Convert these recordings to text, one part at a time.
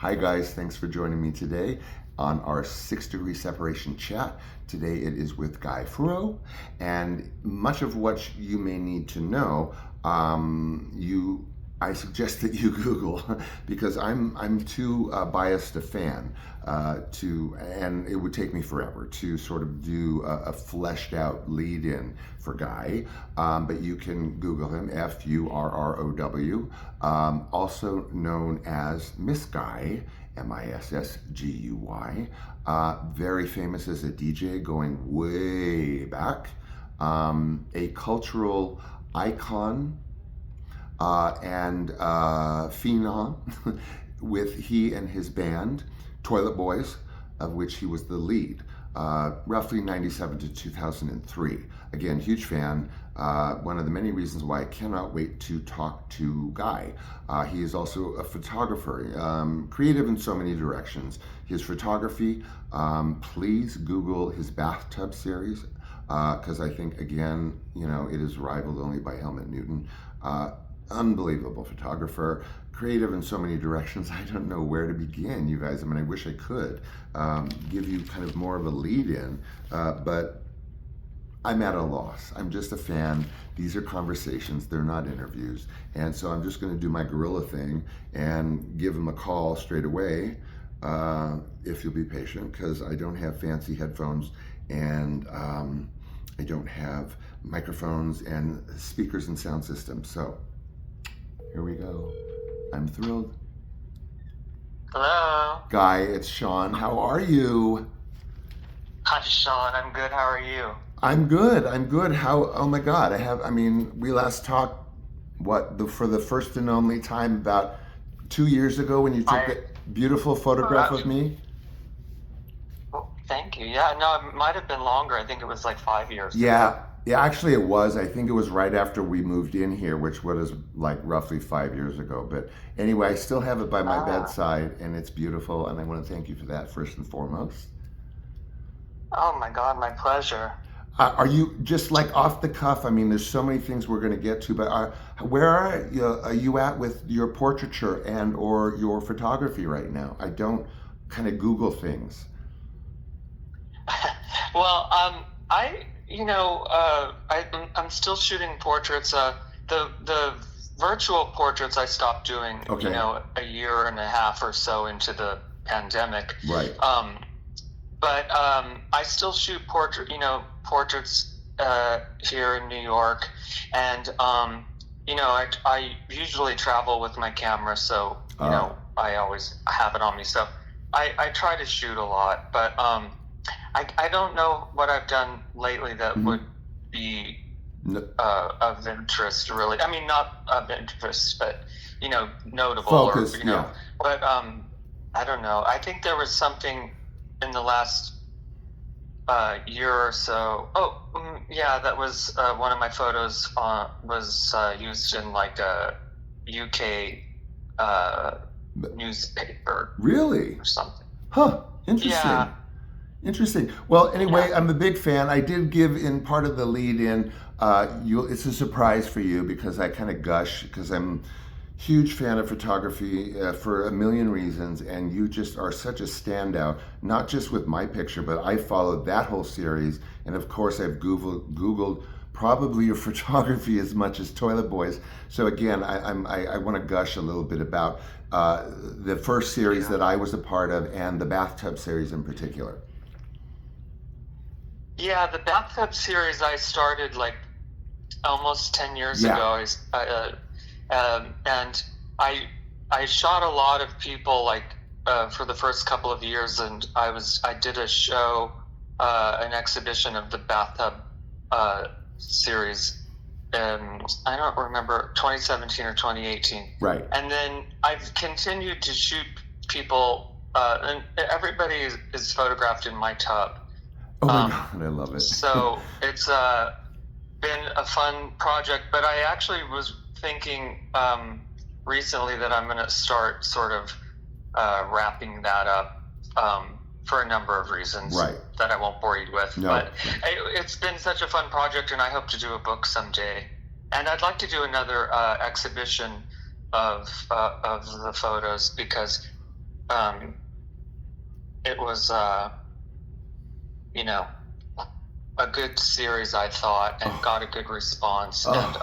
Hi guys, thanks for joining me today on our 6 degree separation chat. Today it is with Guy FURROW, and much of what you may need to know, I suggest that you Google because I'm too biased a fan and it would take me forever to sort of do a fleshed out lead in for Guy, but you can Google him, FURROW, also known as Miss Guy, MISSGUY, very famous as a DJ going way back, a cultural icon and phenom with he and his band, Toilet Boys, of which he was the lead, roughly 97 to 2003. Again, huge fan. One of the many reasons why I cannot wait to talk to Guy. He is also a photographer, creative in so many directions. His photography, please Google his bathtub series, because I think, again, it is rivaled only by Helmut Newton. Unbelievable photographer, creative in so many directions. I don't know where to begin, you guys. I mean, I wish I could give you kind of more of a lead in, but I'm at a loss. I'm just a fan. These are conversations, they're not interviews. And so I'm just going to do my gorilla thing and give him a call straight away, if you'll be patient, because I don't have fancy headphones and I don't have microphones and speakers and sound systems. So here we go. I'm thrilled. Hello. Guy, it's Sean. How are you? Hi, Sean. I'm good. How are you? I'm good. Oh my God. We last talked, for the first and only time about 2 years ago when you took a beautiful photograph of me. Well, thank you. Yeah, no, it might have been longer. I think it was like 5 years. Yeah, actually it was. I think it was right after we moved in here, which was like roughly 5 years ago. But anyway, I still have it by my bedside and it's beautiful. And I want to thank you for that first and foremost. Oh my God, my pleasure. Are you just like off the cuff? I mean, there's so many things we're going to get to, but where are you at with your portraiture and or your photography right now? I don't kind of Google things. Well, I'm still shooting portraits. The virtual portraits I stopped doing, Okay. A year and a half or so into the pandemic. Right. But I still shoot portraits here in New York, and I usually travel with my camera, so I always have it on me. So I try to shoot a lot, but I don't know what I've done lately that would be of interest, really. I mean, not of interest, but notable. Focus, or But I don't know. I think there was something in the last year or so. That was one of my photos was used in like a UK newspaper. Really? Or something. Huh. Interesting. Yeah. Interesting. Well, anyway, I'm a big fan. I did give in part of the lead in. It's a surprise for you because I kind of gush because I'm huge fan of photography for a million reasons, and you just are such a standout, not just with my picture, but I followed that whole series, and of course I've Googled probably your photography as much as Toilet Boys. So again, I want to gush a little bit about the first series that I was a part of and the bathtub series in particular. Yeah, the bathtub series I started like almost 10 years ago. And I shot a lot of people like for the first couple of years, and I did a show, an exhibition of the bathtub series, and I don't remember, 2017 or 2018. Right. And then I've continued to shoot people, and everybody is photographed in my tub. Oh my God, I love it. So it's been a fun project, but I actually was thinking recently that I'm going to start sort of wrapping that up for a number of reasons that I won't bore you with. No. But it's been such a fun project, and I hope to do a book someday. And I'd like to do another exhibition of the photos, because it was, you know, a good series, I thought, and got a good response. And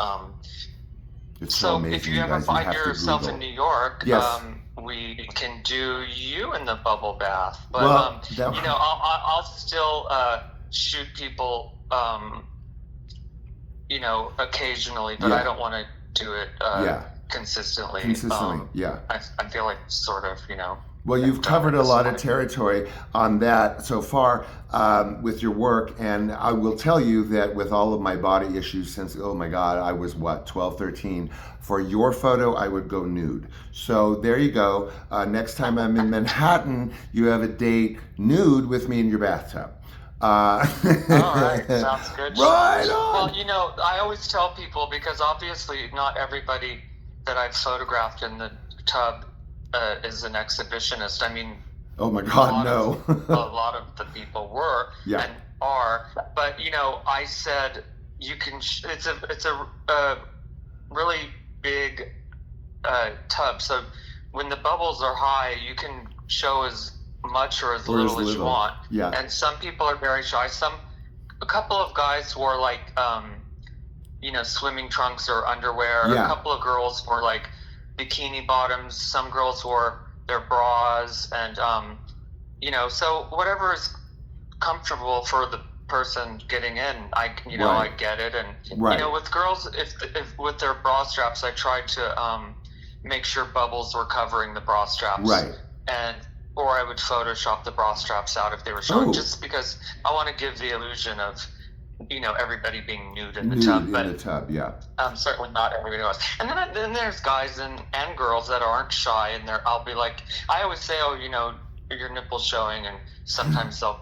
it's so so amazing, if you you ever guys. You find have to yourself Google. in New York, Yes. we can do you in the bubble bath. But Well, you know, I'll still shoot people, you know, occasionally, but I Yeah. don't want to do it Yeah. consistently. Consistently, yeah. I feel like sort of, you know. Well, you've I've done covered it a this lot of way. territory on that so far with your work, and I will tell you that with all of my body issues since, oh my God, I was what, 12, 13, for your photo, I would go nude. So there you go. Next time I'm in Manhattan, you have a date nude with me in your bathtub. All right, sounds good. Right Well, on. you know, I always tell people, because obviously not everybody that I've photographed in the tub is an exhibitionist. I mean, Oh my a God, lot of a no. lot of the people were Yeah. and are, but you know, I said you can. It's a really big tub, so when the bubbles are high, you can show as much or as Or as little as you little. want. Yeah. And some people are very shy. A couple of guys wore like you know, swimming trunks or underwear. Yeah. A couple of girls wore like bikini bottoms. Some girls wore their bras, and you know, so whatever is comfortable for the person getting in, I get it. And Right. you know, with girls, if with their bra straps, I tried to make sure bubbles were covering the bra straps, Right. and or I would Photoshop the bra straps out if they were showing, Oh. just because I want to give the illusion of, you know, everybody being nude in the Nude tub, in but the tub, yeah. certainly not everybody was. And then there's guys and girls that aren't shy, and I'll be like, I always say, oh, you know, your nipples showing, and sometimes a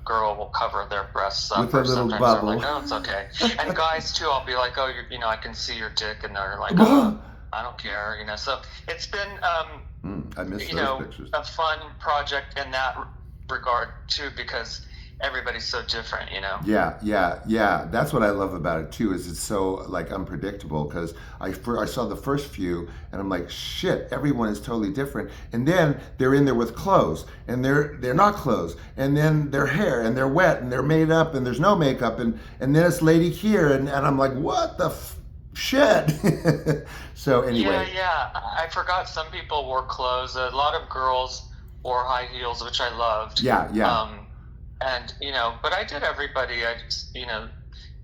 girl will cover their breasts up, With a or little sometimes bubble. they're like, oh, it's okay. And guys too, I'll be like, oh, you know, I can see your dick, and they're like, oh, I don't care, you know. So it's been, I miss you those know, pictures. a fun project in that regard too, because everybody's so different, you know. Yeah. That's what I love about it too. Is it's so like unpredictable, because I saw the first few and I'm like, shit, everyone is totally different. And then they're in there with clothes, and they're not clothes, and then their hair, and they're wet, and they're made up, and there's no makeup, and then it's lady here, and I'm like, what the shit. So anyway. Yeah. I forgot some people wore clothes. A lot of girls wore high heels, which I loved. Yeah. And you know, but I did everybody. I just, you know,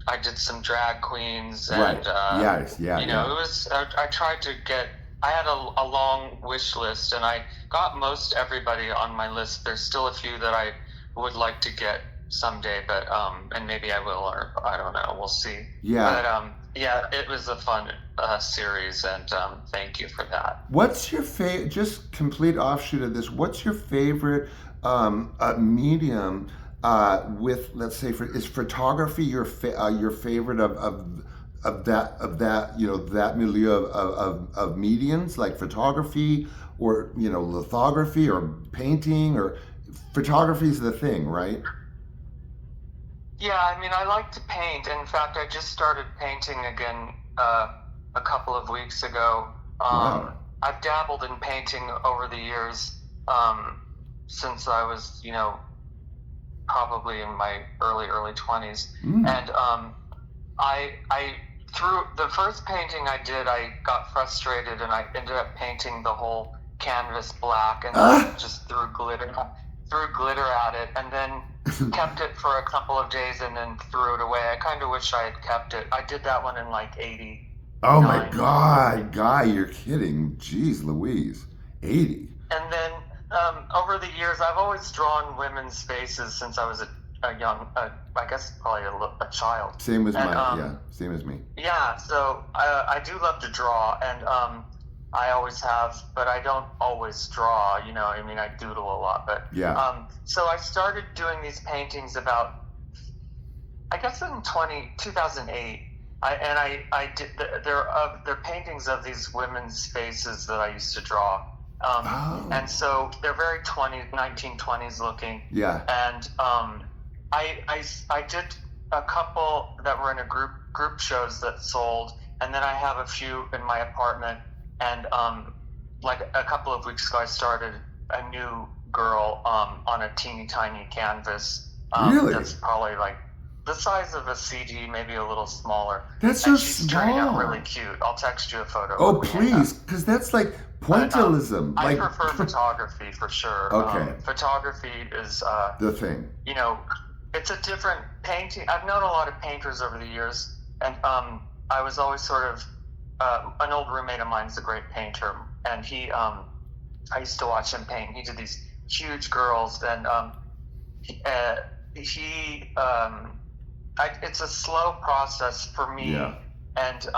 I did some drag queens, and Right. Yes. you know, it was. I tried to get. I had a long wish list, and I got most everybody on my list. There's still a few that I would like to get someday, but and maybe I will, or I don't know. We'll see. Yeah. But yeah, it was a fun series, and thank you for that. What's your favorite, just complete offshoot of this, what's your favorite medium with, let's say, is photography your favorite of that, you know, that milieu of mediums, like photography, or, you know, lithography, or painting, or photography is the thing, right? Yeah, I mean, I like to paint. In fact, I just started painting again a couple of weeks ago. Wow. I've dabbled in painting over the years, since I was, you know, probably in my early 20s. And I through the first painting I did, I got frustrated, and I ended up painting the whole canvas black, and just threw glitter at it, and then kept it for a couple of days, and then threw it away. I kind of wish I had kept it. I did that one in like 80. Oh my God, Guy, you're kidding. Jeez Louise. 80. And then over the years, I've always drawn women's faces since I was a young, I guess probably a child. Same as same as me. Yeah, so I do love to draw, and I always have, but I don't always draw, you know. I mean, I doodle a lot, but yeah. So I started doing these paintings about, I guess, in 2008. I did. They're paintings of these women's faces that I used to draw, and so they're very 1920s looking. Yeah. And I did a couple that were in a group shows that sold, and then I have a few in my apartment. And like a couple of weeks ago, I started a new girl on a teeny tiny canvas. Really? That's probably like the size of a CD, maybe a little smaller. That's so and she's turning out small. really cute. I'll text you a photo. Oh, please, because that's like pointillism. I like prefer photography for sure. Okay. Photography is, the thing. you know, it's a different painting. I've known a lot of painters over the years, and I was always sort of an old roommate of mine's a great painter, and he I used to watch him paint. He did these huge girls, and it's a slow process for me, Yeah. and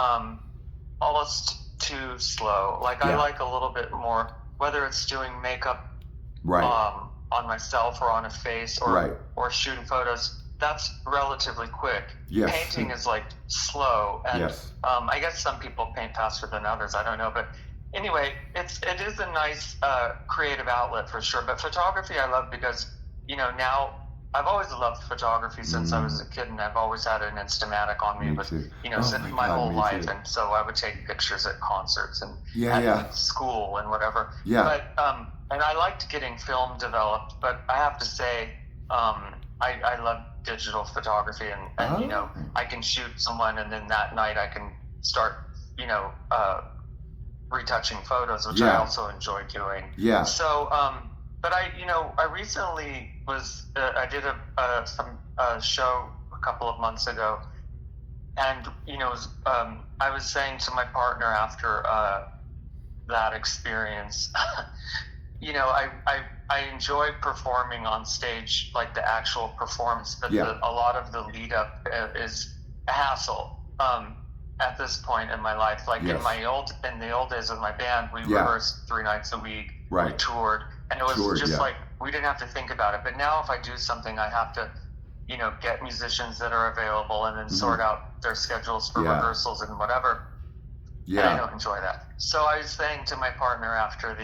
almost too slow. Like I Yeah. like a little bit more, whether it's doing makeup Right. on myself or on a face, Right. or shooting photos. That's relatively quick. Yes. Painting is like slow, and Yes. I guess some people paint faster than others. I don't know, but anyway, it is a nice creative outlet for sure. But photography I love because now I've always loved photography since I was a kid, and I've always had an Instamatic on me, Me with too. since my my God, whole me life, too. and so I would take pictures at concerts and Yeah, at yeah. school and whatever. Yeah. But and I liked getting film developed, but I have to say I love digital photography, and Oh. I can shoot someone, and then that night I can start retouching photos, which I Yeah. also enjoy doing. Yeah. So, but I recently I did a show a couple of months ago, and I was saying to my partner after that experience, I enjoy performing on stage, like the actual performance, but Yeah. a lot of the lead up is a hassle. At this point in my life, like Yes. in the old days of my band, we Yeah. rehearsed 3 nights a week. Right. We toured, and it was Toured, just yeah. like we didn't have to think about it. But now, if I do something, I have to, get musicians that are available, and then sort out their schedules for Yeah. rehearsals and whatever. And I Yeah. don't enjoy that. So I was saying to my partner after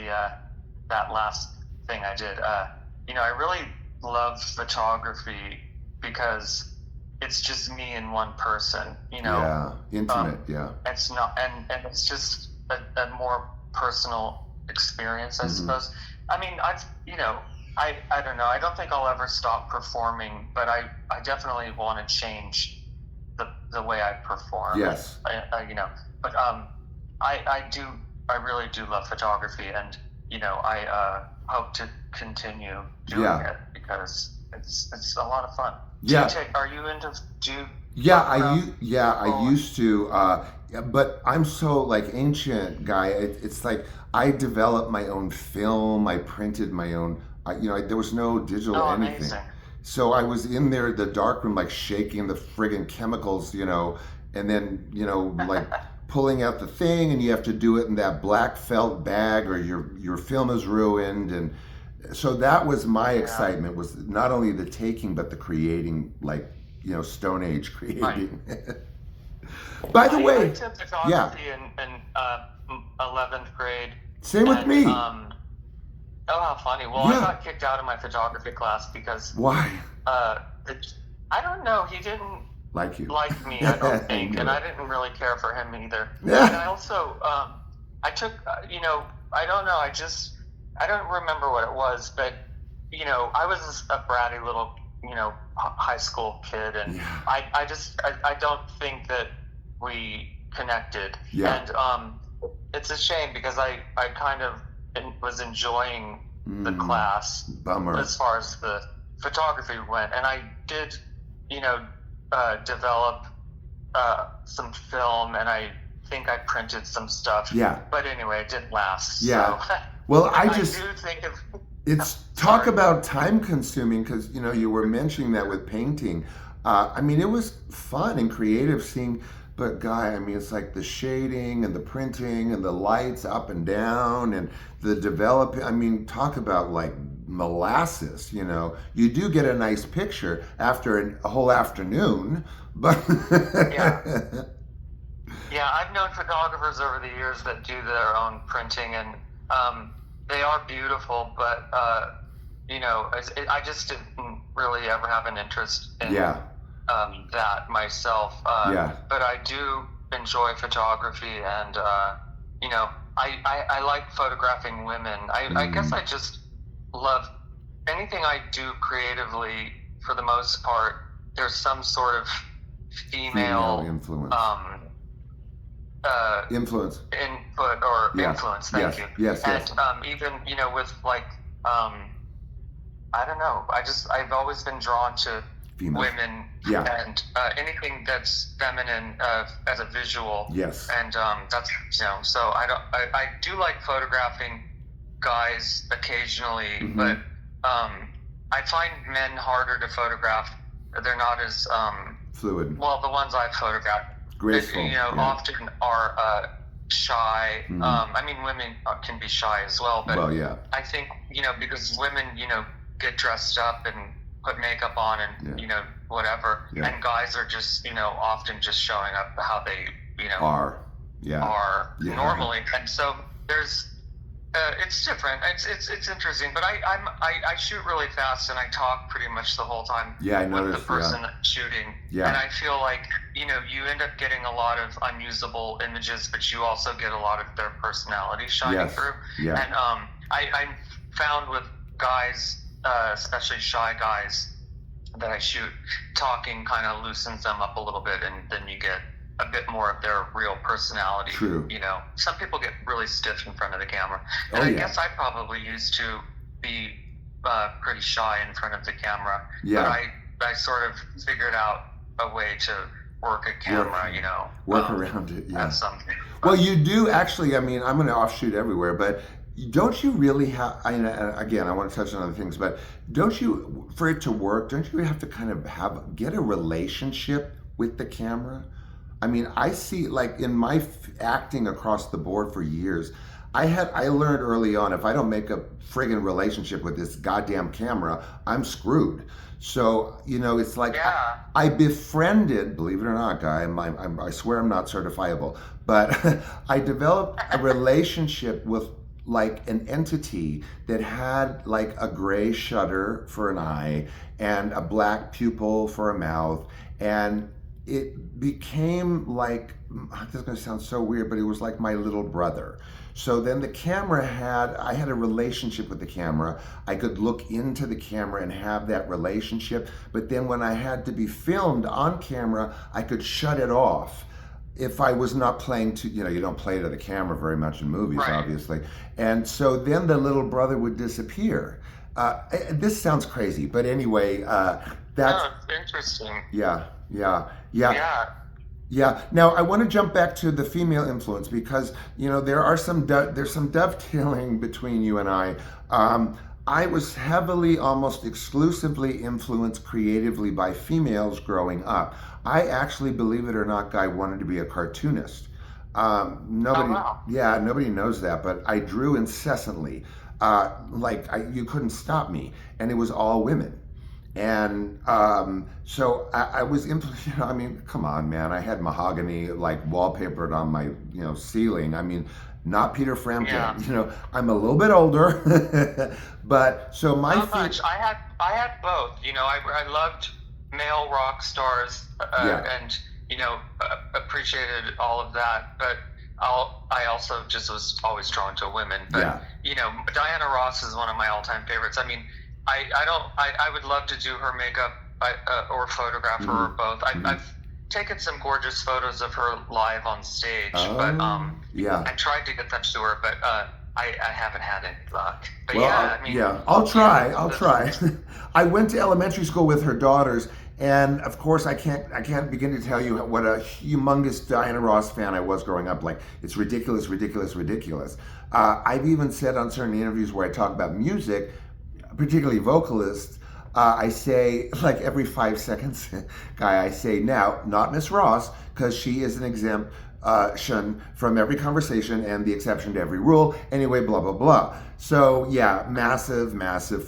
that last thing I did, I really love photography because it's just me and one person. Yeah. Intimate. Yeah. It's not, and it's just a more personal experience, I suppose. I mean, I don't know. I don't think I'll ever stop performing, but I definitely want to change the way I perform. Yes. But I really do love photography, and I hope to continue doing Yeah. it because it's a lot of fun. Yeah. Are you into Yeah, photograph? I used to, but I'm so like ancient guy. It's like I developed my own film. I printed my own. There was no digital anything. Amazing. So I was in there, the dark room, like shaking the friggin' chemicals, and then like pulling out the thing, and you have to do it in that black felt bag, or your film is ruined. And so that was my excitement, was not only the taking but the creating, like Stone Age creating. By the way, I took photography in 11th grade. Same with me. Oh, how funny! Well, Yeah. I got kicked out of my photography class because Why? I don't know. He didn't Like you. like me, I don't think, and know. I didn't really care for him either. Yeah. And I also, I took, I don't know. I don't remember what it was, but I was a bratty little, high school kid, and Yeah. I don't think that we connected. Yeah. And it's a shame because I kind of was enjoying the class Bummer. as far as the photography went, and I did, develop some film, and I think I printed some stuff. Yeah. But anyway, it didn't last. Yeah. So, Well, I I just. do think of. It's talk Sorry. about time consuming, because you were mentioning that with painting. I mean, it was fun and creative seeing, but guy, I mean, it's like the shading and the printing and the lights up and down and the developing. I mean, talk about like molasses. You do get a nice picture after a whole afternoon, but Yeah. Yeah, I've known photographers over the years that do their own printing, and they are beautiful, but I just didn't really ever have an interest in yeah, that myself. Yeah. But I do enjoy photography, and I like photographing women. I guess I just love anything I do creatively. For the most part, there's some sort of female influence. Influence. Input or Yes. influence. Thank you. Yes. And even with like I don't know. I've always been drawn to Female. women. Yeah. And anything that's feminine as a visual. Yes. And that's so I do like photographing guys occasionally, Mm-hmm. but I find men harder to photograph. They're not as fluid. well, the ones I've photographed, Graceful. often are shy. Mm-hmm. I mean, women can be shy as well, but Well, yeah. I think because women get dressed up and put makeup on and whatever, Yeah. and guys are just often just showing up how they Are. Yeah. are Yeah. normally, and so there's it's different. It's interesting, but I shoot really fast and I talk pretty much the whole time. Yeah, I with noticed. the person shooting. Yeah. And I feel like you end up getting a lot of unusable images, but you also get a lot of their personality shining Yes. through. Yeah. And I found with guys, especially shy guys, that I shoot, talking kind of loosens them up a little bit, and then you get a bit more of their real personality. True. Some people get really stiff in front of the camera, and Oh, I yeah. guess I probably used to be pretty shy in front of the camera. Yeah. But I sort of figured out a way to work a camera, Work around it. Yeah. That's something. Well, you do actually. I mean, I'm going to offshoot everywhere, but don't you really have? Again, I want to touch on other things, but don't you, for it to work, don't you have to kind of get a relationship with the camera? I mean, I see, like in my acting across the board for years, I learned early on, if I don't make a friggin' relationship with this goddamn camera, I'm screwed. So, it's like, Yeah. I befriended, believe it or not, Guy, I swear I'm not certifiable, but I developed a relationship with like an entity that had like a gray shutter for an eye and a black pupil for a mouth, and it became like, this is going to sound so weird, but it was like my little brother. So then I had a relationship with the camera. I could look into the camera and have that relationship. But then when I had to be filmed on camera, I could shut it off. If I was not playing to, you don't play to the camera very much in movies, Right. obviously. And so then the little brother would disappear. This sounds crazy, but anyway, that's, it's interesting. yeah. Yeah. Now I want to jump back to the female influence, because there's some dovetailing between you and I. I was heavily, almost exclusively influenced creatively by females growing up. I actually, believe it or not, Guy, wanted to be a cartoonist. Nobody, Oh, wow. Yeah, nobody knows that, but I drew incessantly. You couldn't stop me, and it was all women. And so I was, I mean, come on, man. I had mahogany like wallpapered on my, ceiling. I mean, not Peter Frampton. Yeah. I'm a little bit older, but so my Not much. I had both. I loved male rock stars and appreciated all of that. But I also just was always drawn to women. But Diana Ross is one of my all-time favorites. I mean, I would love to do her makeup or photograph her or both. I've taken some gorgeous photos of her live on stage, but I tried to get them to her, but I haven't had any luck. But I'll try. I went to elementary school with her daughters, and of course I can't begin to tell you what a humongous Diana Ross fan I was growing up. Like, it's ridiculous. I've even said on certain interviews where I talk about music, particularly vocalists, I say, like every 5 seconds, Guy, I say, now, not Miss Ross, because she is an exemption from every conversation and the exception to every rule. Anyway, blah, blah, blah. So, yeah, massive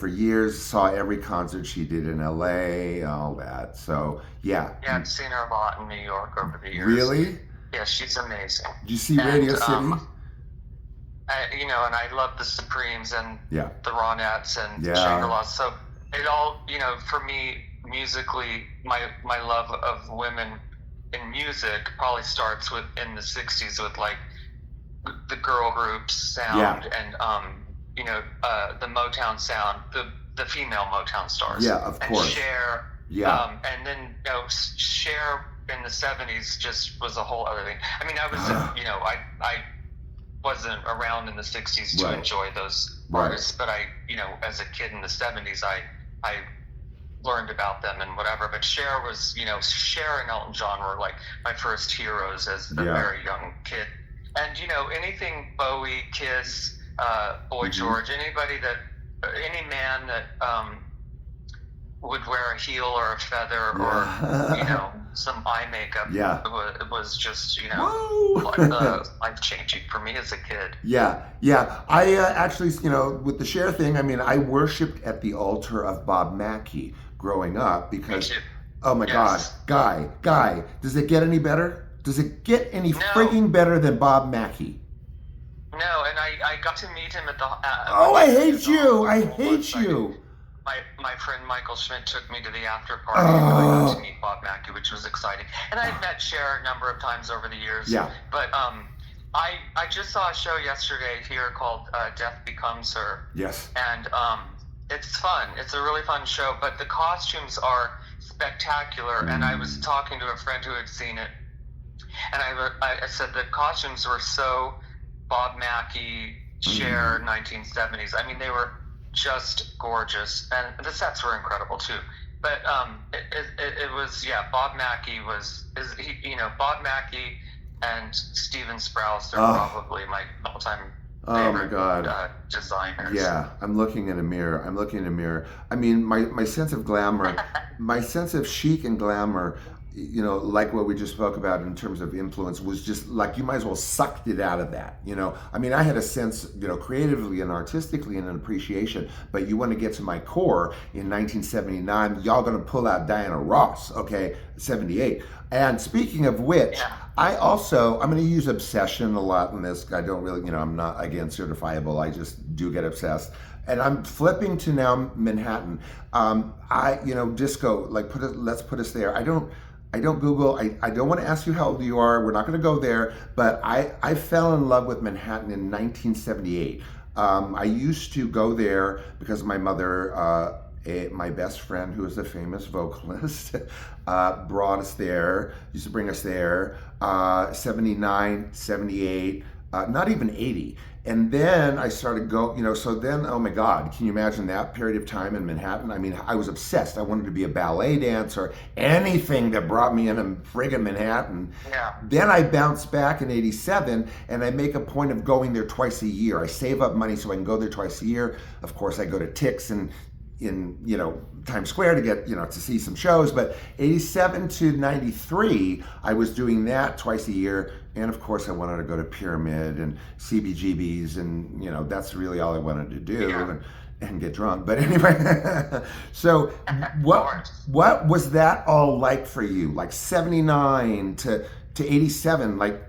for years. Saw every concert she did in LA, all that. So, yeah. Yeah, I've seen her a lot in New York over the years. Really? Yeah, she's amazing. Did you see Radio City? And I love the Supremes and Yeah. the Ronettes and Yeah. Shangri-Las. So it all, for me, musically, my love of women in music probably starts in the 60s with like the girl groups sound and the Motown sound, the female Motown stars. Yeah, of course. And Cher. Yeah. And then Cher in the 70s just was a whole other thing. I mean, I was, I wasn't around in the 60s to Right. enjoy those Right. artists, but as a kid in the 70s, I learned about them and whatever. But Cher was, Cher and Elton John were like my first heroes as a very young kid. And, anything Bowie, Kiss, Boy George, any man that would wear a heel or a feather or, some eye makeup, it was just, life-changing for me as a kid. Yeah. I actually, with the Cher thing, I mean, I worshipped at the altar of Bob Mackie growing up because, oh my God, Guy, does it get any better? Does it get any frigging better than Bob Mackie? No, and I got to meet him at the... I hate you! I hate you! My friend Michael Schmidt took me to the after party and I got to meet Bob Mackie, which was exciting. And I had met Cher a number of times over the years. Yeah. But I just saw a show yesterday here called Death Becomes Her. Yes. And it's fun. It's a really fun show, but the costumes are spectacular. And I was talking to a friend who had seen it, and I said the costumes were so Bob Mackie, Cher, 1970s. I mean, they were just gorgeous, and the sets were incredible too. But it was Bob Mackie Bob Mackie and Steven Sprouse are probably my all-time favorite designers. Yeah, I'm looking in a mirror. I mean, my sense of glamour, my sense of chic and glamour, like what we just spoke about in terms of influence, was just like you might as well sucked it out of that. I mean, I had a sense, creatively and artistically and an appreciation, but you want to get to my core in 1979, y'all gonna pull out Diana Ross, okay, 78. And speaking of which, I'm going to use obsession a lot in this. I don't really, I'm not, again, certifiable. I just do get obsessed. And I'm flipping to now Manhattan. Disco, let's put us there. I don't Google. I don't want to ask you how old you are. We're not going to go there. But I fell in love with Manhattan in 1978. I used to go there because my mother, my best friend, who is a famous vocalist, brought us there, used to bring us there, 79, 78, not even 80. And then I started so then, oh my God, can you imagine that period of time in Manhattan? I mean, I was obsessed. I wanted to be a ballet dancer, anything that brought me in a friggin' Manhattan. Yeah. Then I bounced back in 87, and I make a point of going there twice a year. I save up money so I can go there twice a year. Of course, I go to Tix and in Times Square to get to see some shows, but 87 to 93 I was doing that twice a year, and of course I wanted to go to Pyramid and CBGB's, and that's really all I wanted to do, and get drunk. But anyway, so what was that all like for you, like 79 to 87? I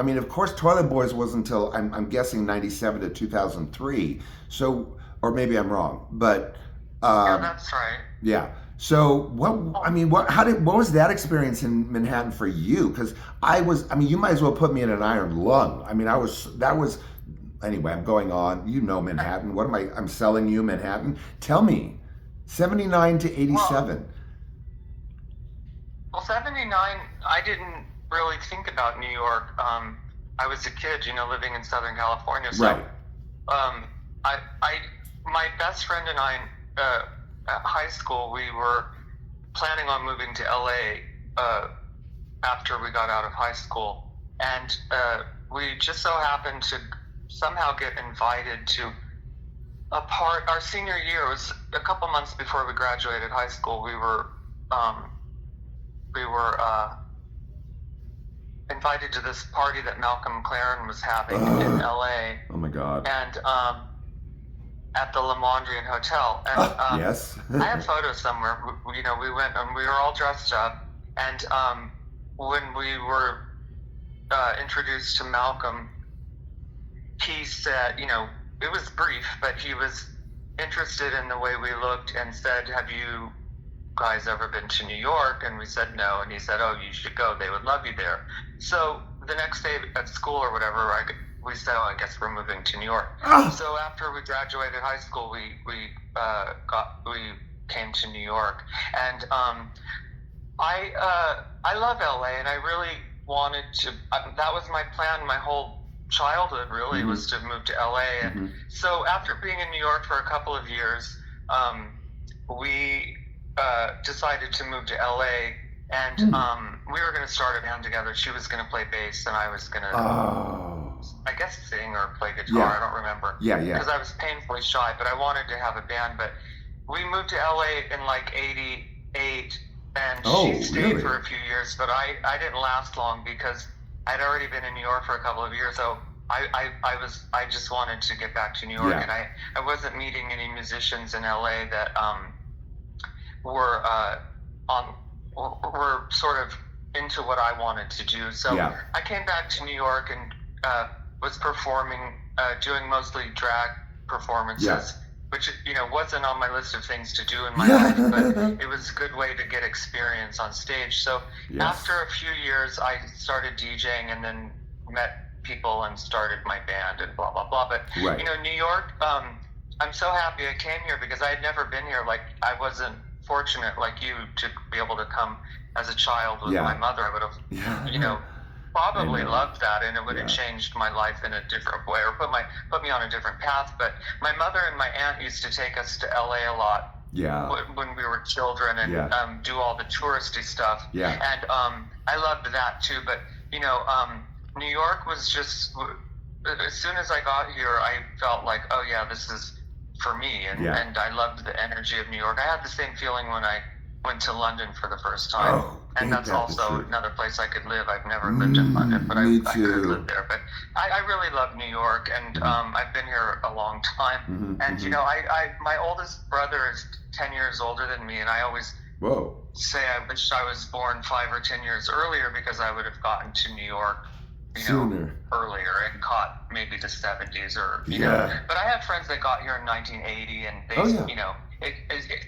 mean, of course Toilet Boys wasn't until I'm guessing 97 to 2003, so, or maybe I'm wrong, but that's right. Yeah. So what was that experience in Manhattan for you? Because you might as well put me in an iron lung. I mean, anyway, I'm going on. Manhattan. What am I? I'm selling you Manhattan. Tell me, 79 to 87. Well, 79, I didn't really think about New York. I was a kid, living in Southern California. So, right. My best friend and I, at high school, we were planning on moving to LA after we got out of high school, and we just so happened to somehow get invited to our senior year. It was a couple months before we graduated high school. We were invited to this party that Malcolm McLaren was having in LA. Oh my God. And at the Le Mondrian Hotel. And yes. I have photos somewhere. We went and we were all dressed up. And when we were introduced to Malcolm, he said, it was brief, but he was interested in the way we looked and said, "Have you guys ever been to New York?" And we said no. And he said, "Oh, you should go. They would love you there." So the next day at school or whatever, we said, oh, I guess we're moving to New York. Ah! So after we graduated high school, we came to New York, and I love LA, and I really wanted to. That was my plan. My whole childhood really was to move to LA, and so after being in New York for a couple of years, we decided to move to LA, and we were going to start a band together. She was going to play bass, and I was going to, I guess, sing or play guitar. I don't remember. Because I was painfully shy, but I wanted to have a band. But we moved to LA in like '88, and she stayed for a few years, but I didn't last long because I'd already been in New York for a couple of years. So I just wanted to get back to New York, and I wasn't meeting any musicians in LA that were sort of into what I wanted to do. So I came back to New York and was performing, doing mostly drag performances, which wasn't on my list of things to do in my life, but it was a good way to get experience on stage. So after a few years, I started DJing and then met people and started my band and blah blah blah. But New York, I'm so happy I came here because I had never been here. Like, I wasn't fortunate like you to be able to come as a child with my mother. I would have probably loved that, and it would have changed my life in a different way, or put me on a different path. But my mother and my aunt used to take us to LA a lot when we were children, and do all the touristy stuff. And I loved that too. But New York was just, as soon as I got here, I felt like, oh yeah, this is for me, and I loved the energy of New York. I had the same feeling when I went to London for the first time, and that's also another place I could live. I've never lived in London, but I could live there. But I really love New York, and I've been here a long time. And my oldest brother is 10 years older than me, and I always say I wish I was born 5 or 10 years earlier, because I would have gotten to New York sooner, earlier, and caught maybe the 70s or But I had friends that got here in 1980, and they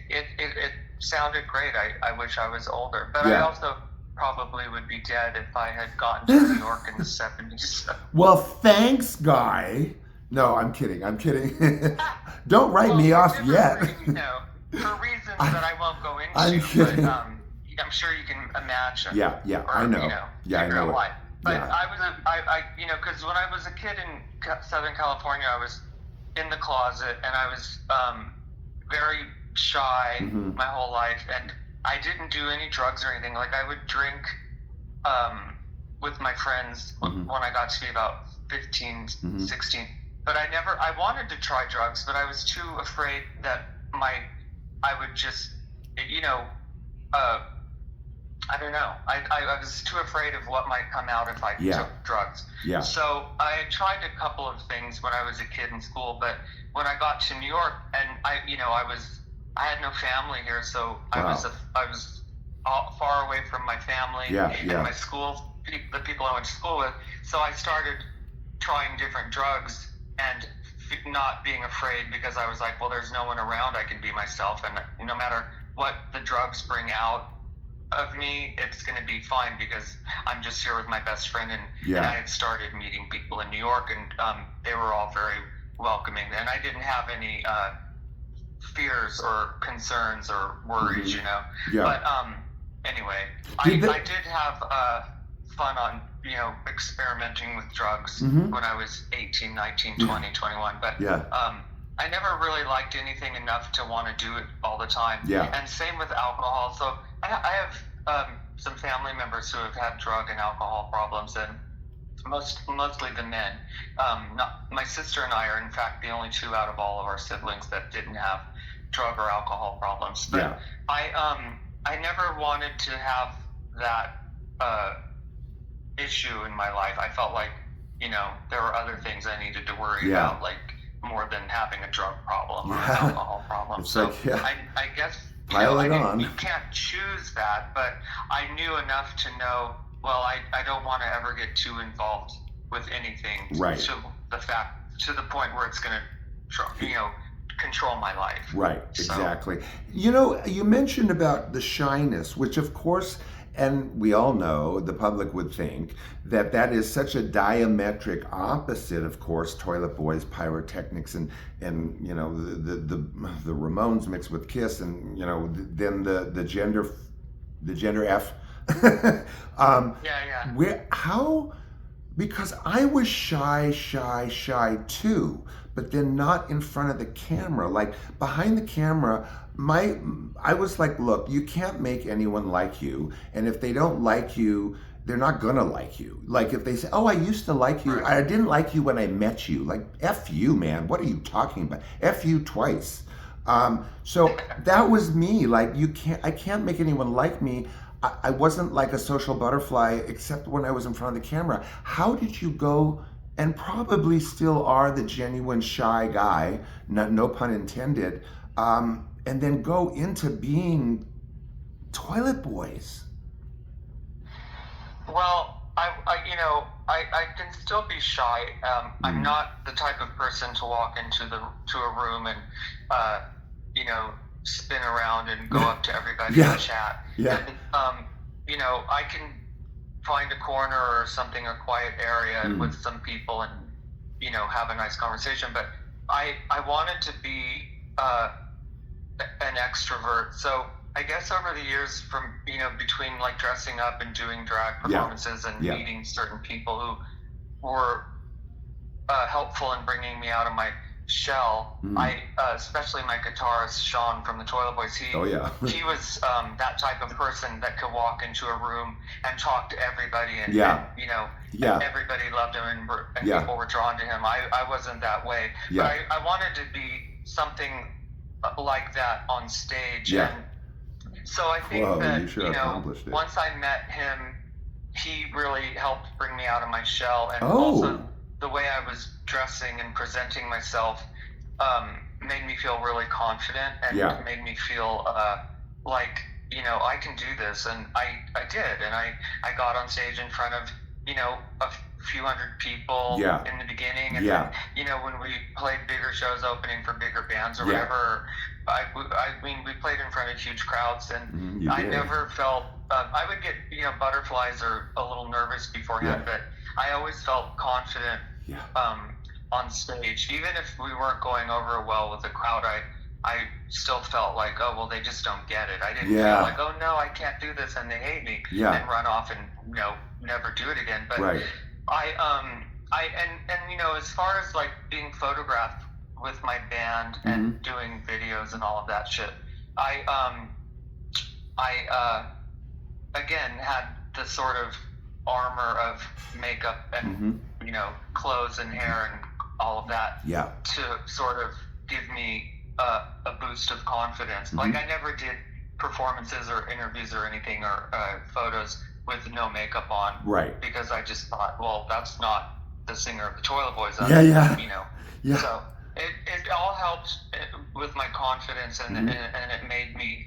it sounded great. I wish I was older, but I also probably would be dead if I had gotten to New York in the 70s. Well, thanks, Guy. No, I'm kidding. Don't write me off yet. For reasons that I won't go into. I'm kidding. But I'm sure you can imagine. I know. I know. Why. But because when I was a kid in Southern California, I was in the closet, and I was very shy my whole life, and I didn't do any drugs or anything. Like, I would drink with my friends when I got to be about 15, 16. But I wanted to try drugs, but I was too afraid that I would just, I don't know. I was too afraid of what might come out if I took drugs. So I had tried a couple of things when I was a kid in school, but when I got to New York, and I had no family here, so I was far away from my family and my school, the people I went to school with. So I started trying different drugs and not being afraid, because I was like, well, there's no one around. I can be myself, and no matter what the drugs bring out of me, it's going to be fine, because I'm just here with my best friend, and I had started meeting people in New York, and they were all very welcoming, and I didn't have any fears or concerns or worries, But anyway, I did have fun on experimenting with drugs when I was 18, 19, 20, 21, but I never really liked anything enough to want to do it all the time. And same with alcohol. So I have some family members who have had drug and alcohol problems, and mostly the men. My sister and I are, in fact, the only two out of all of our siblings that didn't have drug or alcohol problems. But I never wanted to have that issue in my life. I felt like there were other things I needed to worry about, like more than having a drug problem or an alcohol problem. It's so like, I guess you can't choose that, but I knew enough to know, well, I don't want to ever get too involved with anything to the point where it's going to control my life. Exactly. You mentioned about the shyness, which of course And we all know, the public would think, that that is such a diametric opposite, of course, Toilet Boys, pyrotechnics, and you know, the Ramones mixed with Kiss, and you know, then the gender F. Yeah. How, because I was shy too, but then not in front of the camera. Like behind the camera, I was like, look, you can't make anyone like you, and if they don't like you, they're not gonna like you. Like if they say, oh, I used to like you, I didn't like you when I met you. Like F you, man. What are you talking about? F you twice. So that was me. Like I can't make anyone like me. I wasn't like a social butterfly except when I was in front of the camera. How did you go and probably still are the genuine shy guy, no pun intended, and then go into being Toilet Boys? Well, I can still be shy. I'm not the type of person to walk into a room and spin around and go up to everybody and chat. Yeah. And I can find a corner or something, a quiet area with some people and have a nice conversation. But I wanted to be an extrovert. So I guess over the years, from between like dressing up and doing drag performances and meeting certain people who were helpful in bringing me out of my shell, I especially my guitarist Sean from the Toilet Boys, he was that type of person that could walk into a room and talk to everybody and and everybody loved him and people were drawn to him. I wasn't that way, but I wanted to be something like that on stage. And so I think that once I met him, he really helped bring me out of my shell, and also the way I was dressing and presenting myself made me feel really confident and made me feel like I can do this, and I did, and I got on stage in front of a few hundred people in the beginning, and then when we played bigger shows opening for bigger bands or whatever, I mean we played in front of huge crowds, and I never felt I would get butterflies or a little nervous beforehand, but I always felt confident on stage. Even if we weren't going over well with the crowd, I still felt like, oh well, they just don't get it. I didn't feel like, oh no, I can't do this and they hate me and run off and never do it again. But as far as like being photographed with my band and doing videos and all of that shit, I again had the sort of armor of makeup and clothes and hair and all of that to sort of give me a boost of confidence. Like I never did performances or interviews or anything or photos with no makeup on, because I just thought, well, that's not the singer of the Toilet Boys. So it all helped with my confidence, and it made me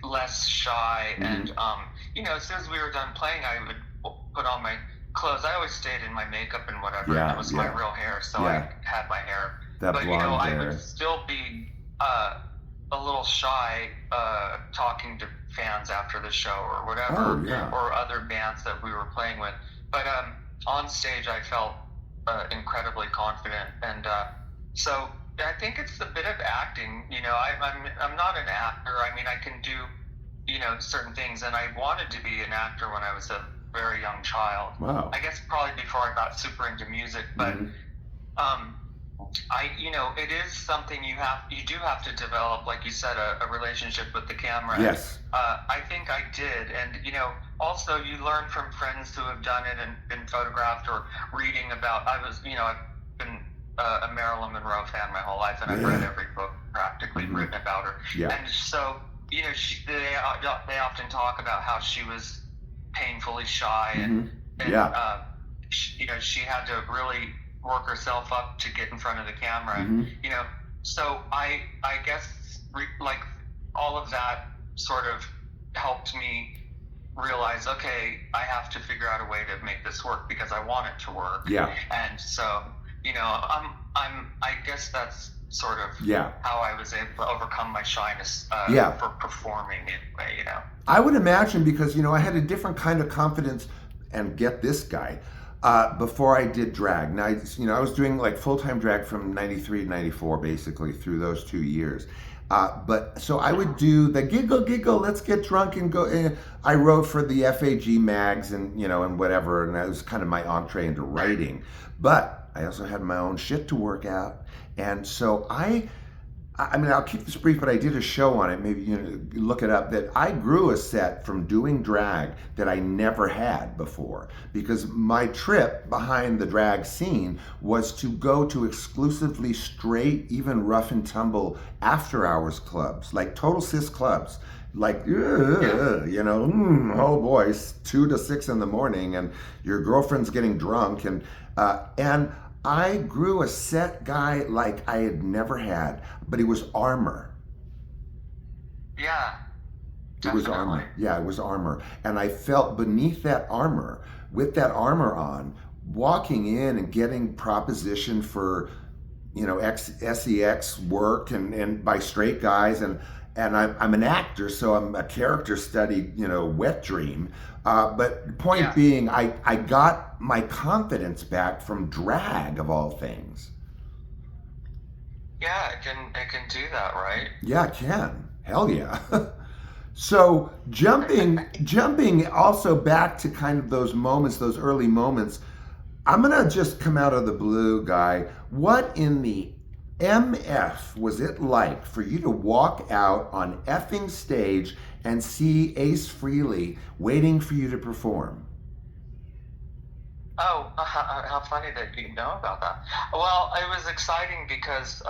less shy. And as soon as we were done playing, I would put on my clothes. I always stayed in my makeup and whatever, and it was my real hair, so I had my hair. But I would still be a little shy talking to fans after the show or whatever, or other bands that we were playing with. But on stage, I felt incredibly confident, and so I think it's a bit of acting. I'm not an actor. I mean, I can do certain things, and I wanted to be an actor when I was a very young child. Wow. I guess probably before I got super into music, but it is something you do have to develop, like you said, a relationship with the camera. Yes. I think I did, and also you learn from friends who have done it and been photographed, or reading about. I've been a Marilyn Monroe fan my whole life, and I've read every book practically written about her. Yeah. And so they often talk about how she was painfully shy, and she had to really work herself up to get in front of the camera. So I guess like all of that sort of helped me realize, okay, I have to figure out a way to make this work because I want it to work. And so I guess that's sort of Yeah. how I was able to overcome my shyness Yeah. for performing anyway, you know. I would imagine because, you know, I had a different kind of confidence, and get this guy, before I did drag. Now, you know, I was doing like full-time drag from 93 to 94, basically, through those 2 years. But so I would do the giggle, let's get drunk and go. I wrote for the FAG mags and, you know, and whatever, and that was kind of my entree into writing. But I also had my own shit to work out. And so I mean, I'll keep this brief, but I did a show on it. Maybe you know, look it up. That I grew a set from doing drag that I never had before, because my trip behind the drag scene was to go to exclusively straight, even rough and tumble after hours clubs, like total cis clubs. Like, you know, oh boy, 2 to 6 in the morning, and your girlfriend's getting drunk, and I grew a set guy like I had never had, but it was armor. Yeah, It was definitely. armor. Yeah, it was armor. And I felt beneath that armor, with that armor on, walking in and getting propositioned for, you know, sex work and by straight guys, and I'm an actor, so I'm a character study, you know, wet dream. But point Yeah. being, I got my confidence back from drag, of all things. Yeah, it can do that, right? Yeah, it can. Hell yeah. So jumping also back to kind of those moments, those early moments. I'm gonna just come out of the blue, guy. What in the MF was it like for you to walk out on effing stage and see Ace Frehley waiting for you to perform? Oh, how funny that you know about that. Well, it was exciting because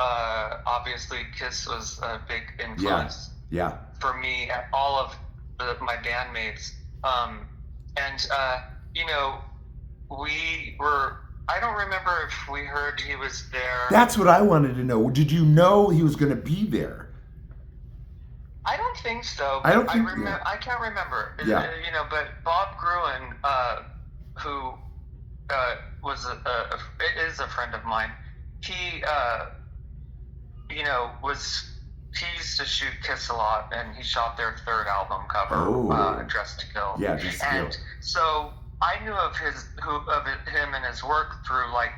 obviously Kiss was a big influence Yeah. for me and all of my bandmates. And you know, we were. I don't remember if we heard he was there. That's what I wanted to know. Did you know he was going to be there? I don't think so. I don't think. remember. I can't remember. Yeah. You know, but Bob Gruen, who is a friend of mine. He, you know, he used to shoot Kiss a lot, and he shot their third album cover, Dressed to Kill. Yeah, Dressed to Kill. And so I knew of him and his work through like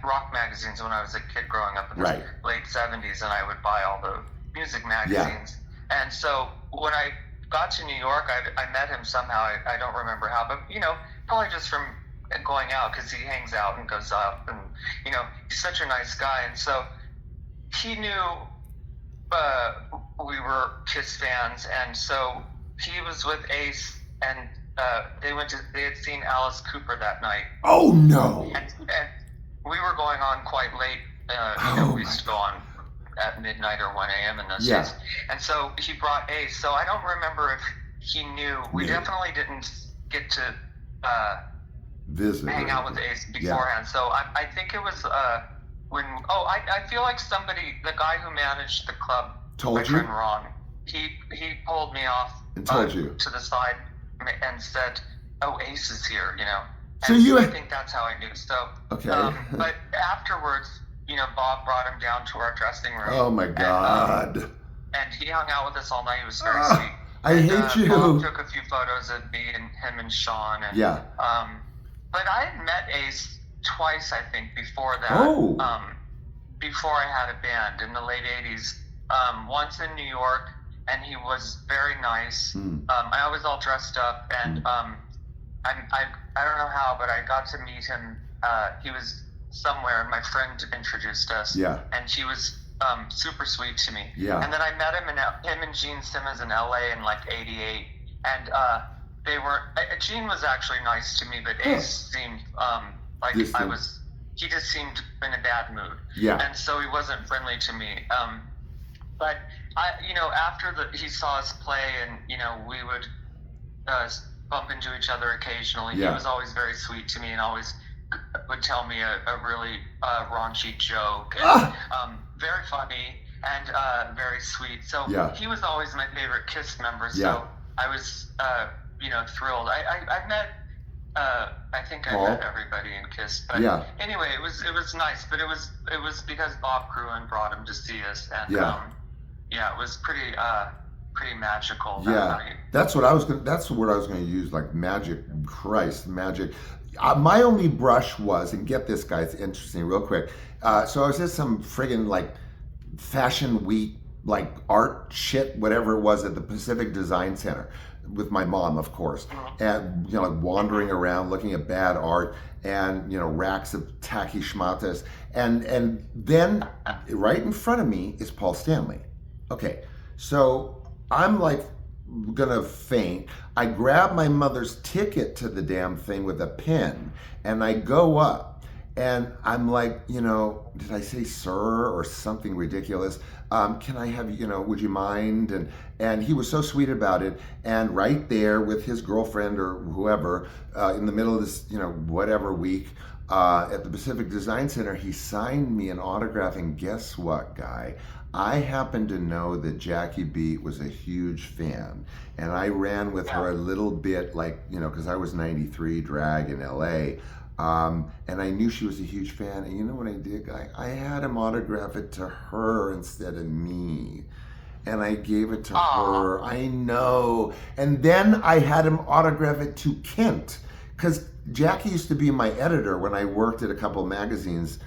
rock magazines when I was a kid growing up in the late 70s, and I would buy all the music magazines. Yeah. And so when I got to New York, I met him somehow. I don't remember how, but you know, probably just from going out, because he hangs out and goes out, and you know, he's such a nice guy. And so he knew we were Kiss fans, and so he was with Ace, and they had seen Alice Cooper that night. Oh no! And we were going on quite late. You know, we used to go on at midnight or 1 a.m. in those days. And so he brought Ace. So I don't remember if he knew. We definitely didn't get to hang out with Ace beforehand. So I think it was when. Oh, I feel like the guy who managed the club, told you. Friend Ron, he pulled me off and told you to the side and said, "Oh, Ace is here," you know. And so I think that's how I knew. So okay. But afterwards, you know, Bob brought him down to our dressing room. Oh my God! And he hung out with us all night. He was very sweet. I hate you. Bob took a few photos of me and him and Sean. And, but I had met Ace twice, I think, before that. Oh. Before I had a band in the late '80s. Once in New York, and he was very nice. I was all dressed up, and I don't know how, but I got to meet him. He was somewhere, and my friend introduced us. Yeah. And he was super sweet to me. Yeah. And then I met him and Gene Simmons in LA in like '88, and they were. Gene was actually nice to me, but Ace seemed like he just seemed in a bad mood. Yeah. And so he wasn't friendly to me. But you know, after he saw us play, and you know, we would bump into each other occasionally. Yeah. He was always very sweet to me, and always would tell me a really raunchy joke, and very funny and very sweet. So he was always my favorite Kiss member. So I was you know, thrilled. I met I think I Paul? met everybody in Kiss, but Yeah. anyway, it was nice. But it was because Bob Gruen brought him to see us, and Yeah. yeah, it was pretty magical that Yeah, night. that's what I was gonna. That's the word I was gonna use. Like magic, Christ, magic. My only brush was, and get this, guys, interesting, real quick. So I was at some friggin' like fashion week, like art shit, whatever it was, at the Pacific Design Center with my mom, of course, and like wandering around looking at bad art and racks of tacky schmatas, and then right in front of me is Paul Stanley. Okay, so I'm like gonna faint. I grab my mother's ticket to the damn thing with a pen and I go up and I'm like, did I say sir or something ridiculous? Can I have, would you mind? And he was so sweet about it. And right there with his girlfriend or whoever, in the middle of this, whatever week, at the Pacific Design Center, he signed me an autograph. And guess what, guy? I happen to know that Jackie B was a huge fan, and I ran with her a little bit, like, because I was 93 drag in LA, and I knew she was a huge fan. And you know what I did, guy? I had him autograph it to her instead of me. And I gave it to her. I know. And then I had him autograph it to Kent, because Jackie used to be my editor when I worked at a couple magazines.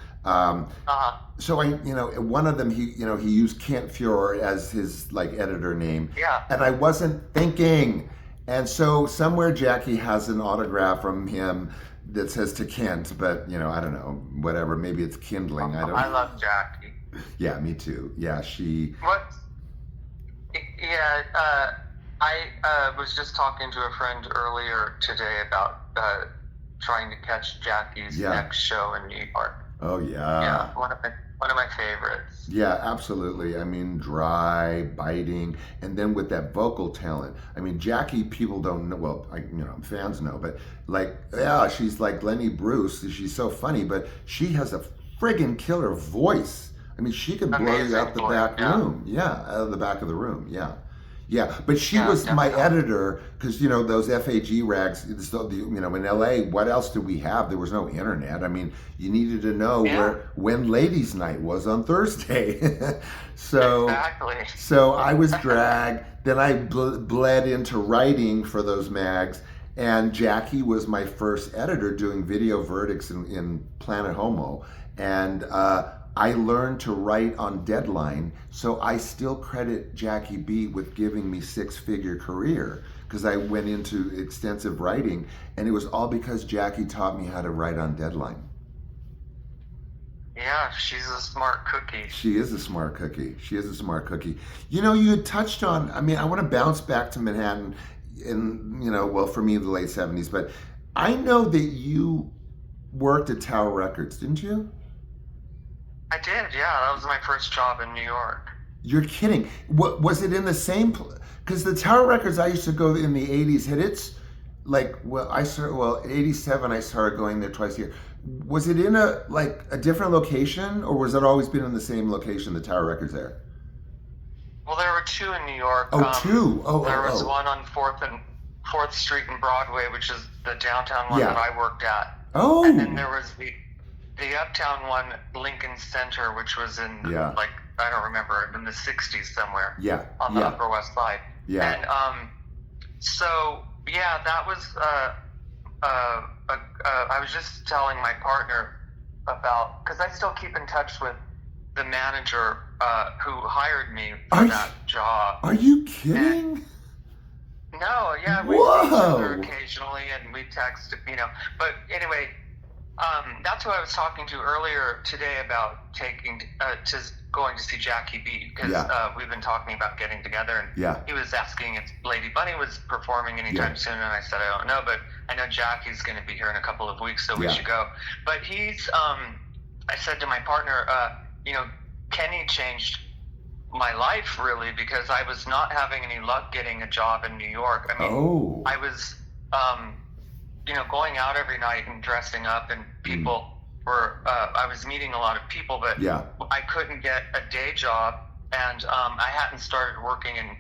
So one of them, he used Kent Fuhrer as his like editor name. Yeah. And I wasn't thinking. And so somewhere Jackie has an autograph from him that says to Kent, but I don't know, whatever. Maybe it's kindling. I don't know. I love Jackie. Yeah, me too. Yeah, What? Yeah, I was just talking to a friend earlier today about trying to catch Jackie's next show in New York. Oh yeah. Yeah, one of my favorites. Yeah, absolutely. I mean, dry, biting, and then with that vocal talent. I mean, Jackie, people don't know. Well, fans know, but like, yeah, she's like Lenny Bruce. She's so funny, but she has a friggin' killer voice. I mean, she could blow you out the back room. Yeah, out of the back of the room. Yeah. Yeah, but she was my editor because, those FAG rags, in LA, what else did we have? There was no internet. I mean, you needed to know when ladies' night was on Thursday. Exactly. So I was drag. Then I bled into writing for those mags. And Jackie was my first editor doing video verdicts in Planet Homo. And I learned to write on deadline, so I still credit Jackie B with giving me six-figure career because I went into extensive writing, and it was all because Jackie taught me how to write on deadline. Yeah, she's a smart cookie. She is a smart cookie. She is a smart cookie. You had touched on, I mean, I want to bounce back to Manhattan in, for me, the late 70s, but I know that you worked at Tower Records, didn't you? I did, yeah. That was my first job in New York. You're kidding. What was it in the same? Because the Tower Records I used to go in the '80s had its '87 I started going there twice a year. Was it in a different location, or was it always been in the same location? The Tower Records there. Well, there were two in New York. Two. There was one on 4th Street and Broadway, which is the downtown one that I worked at. Oh. And then there was the uptown one, Lincoln Center, which was in I don't remember, in the 60s somewhere. Yeah. On the Upper West Side. Yeah. And that was I was just telling my partner about, because I still keep in touch with the manager who hired me for that job. Are you kidding? No, yeah, we see each other occasionally and we text, But anyway, that's who I was talking to earlier today about going to see Jackie B, because we've been talking about getting together, and he was asking if Lady Bunny was performing anytime soon, and I said I don't know, but I know Jackie's going to be here in a couple of weeks, so we should go. But I said to my partner, Kenny changed my life really, because I was not having any luck getting a job in New York. I mean, I was going out every night and dressing up, and people were, I was meeting a lot of people, but I couldn't get a day job, and I hadn't started working in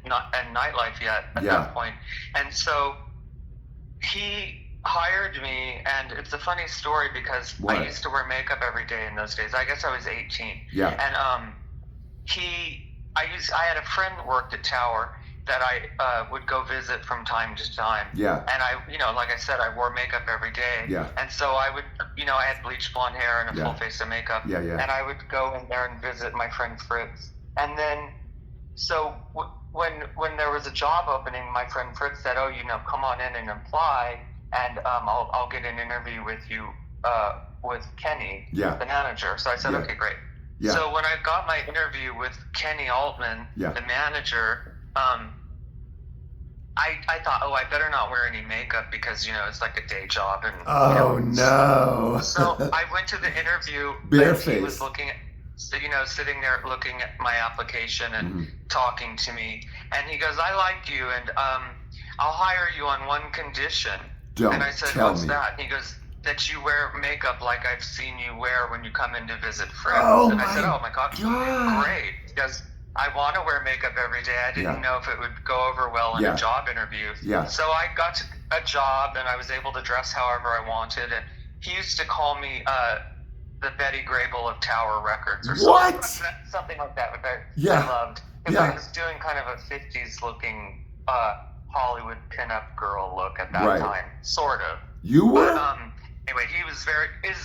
nightlife yet at that point. And so he hired me, and it's a funny story because What? I used to wear makeup every day in those days. I guess I was 18. Yeah. And I had a friend that worked at Tower that I would go visit from time to time. Yeah. And like I said, I wore makeup every day. Yeah. And so I would, I had bleached blonde hair and a Yeah. full face of makeup. Yeah, yeah. And I would go in there and visit my friend Fritz. And then, so when there was a job opening, my friend Fritz said, "Oh, come on in and apply, and I'll get an interview with you with Kenny, Yeah. the manager." So I said, Yeah. "Okay, great." Yeah. So when I got my interview with Kenny Altman, Yeah. the manager, I thought, I better not wear any makeup because it's like a day job, and Oh no! So I went to the interview. Barefaced. He was looking at, sitting there looking at my application and talking to me, and he goes, "I like you, and I'll hire you on one condition." Don't and I said, tell "What's me. that?" And he goes, "That you wear makeup like I've seen you wear when you come in to visit friends." Oh and I said, "Oh my God, God. great!" Because I want to wear makeup every day. I didn't know if it would go over well in Yeah. a job interview. Yeah. So I got a job, and I was able to dress however I wanted. And he used to call me the Betty Grable of Tower Records, or What? something like that, which I Yeah. loved. Because Yeah. I was doing kind of a 50s looking Hollywood pinup girl look at that Right. time, sort of. You were? But anyway, he is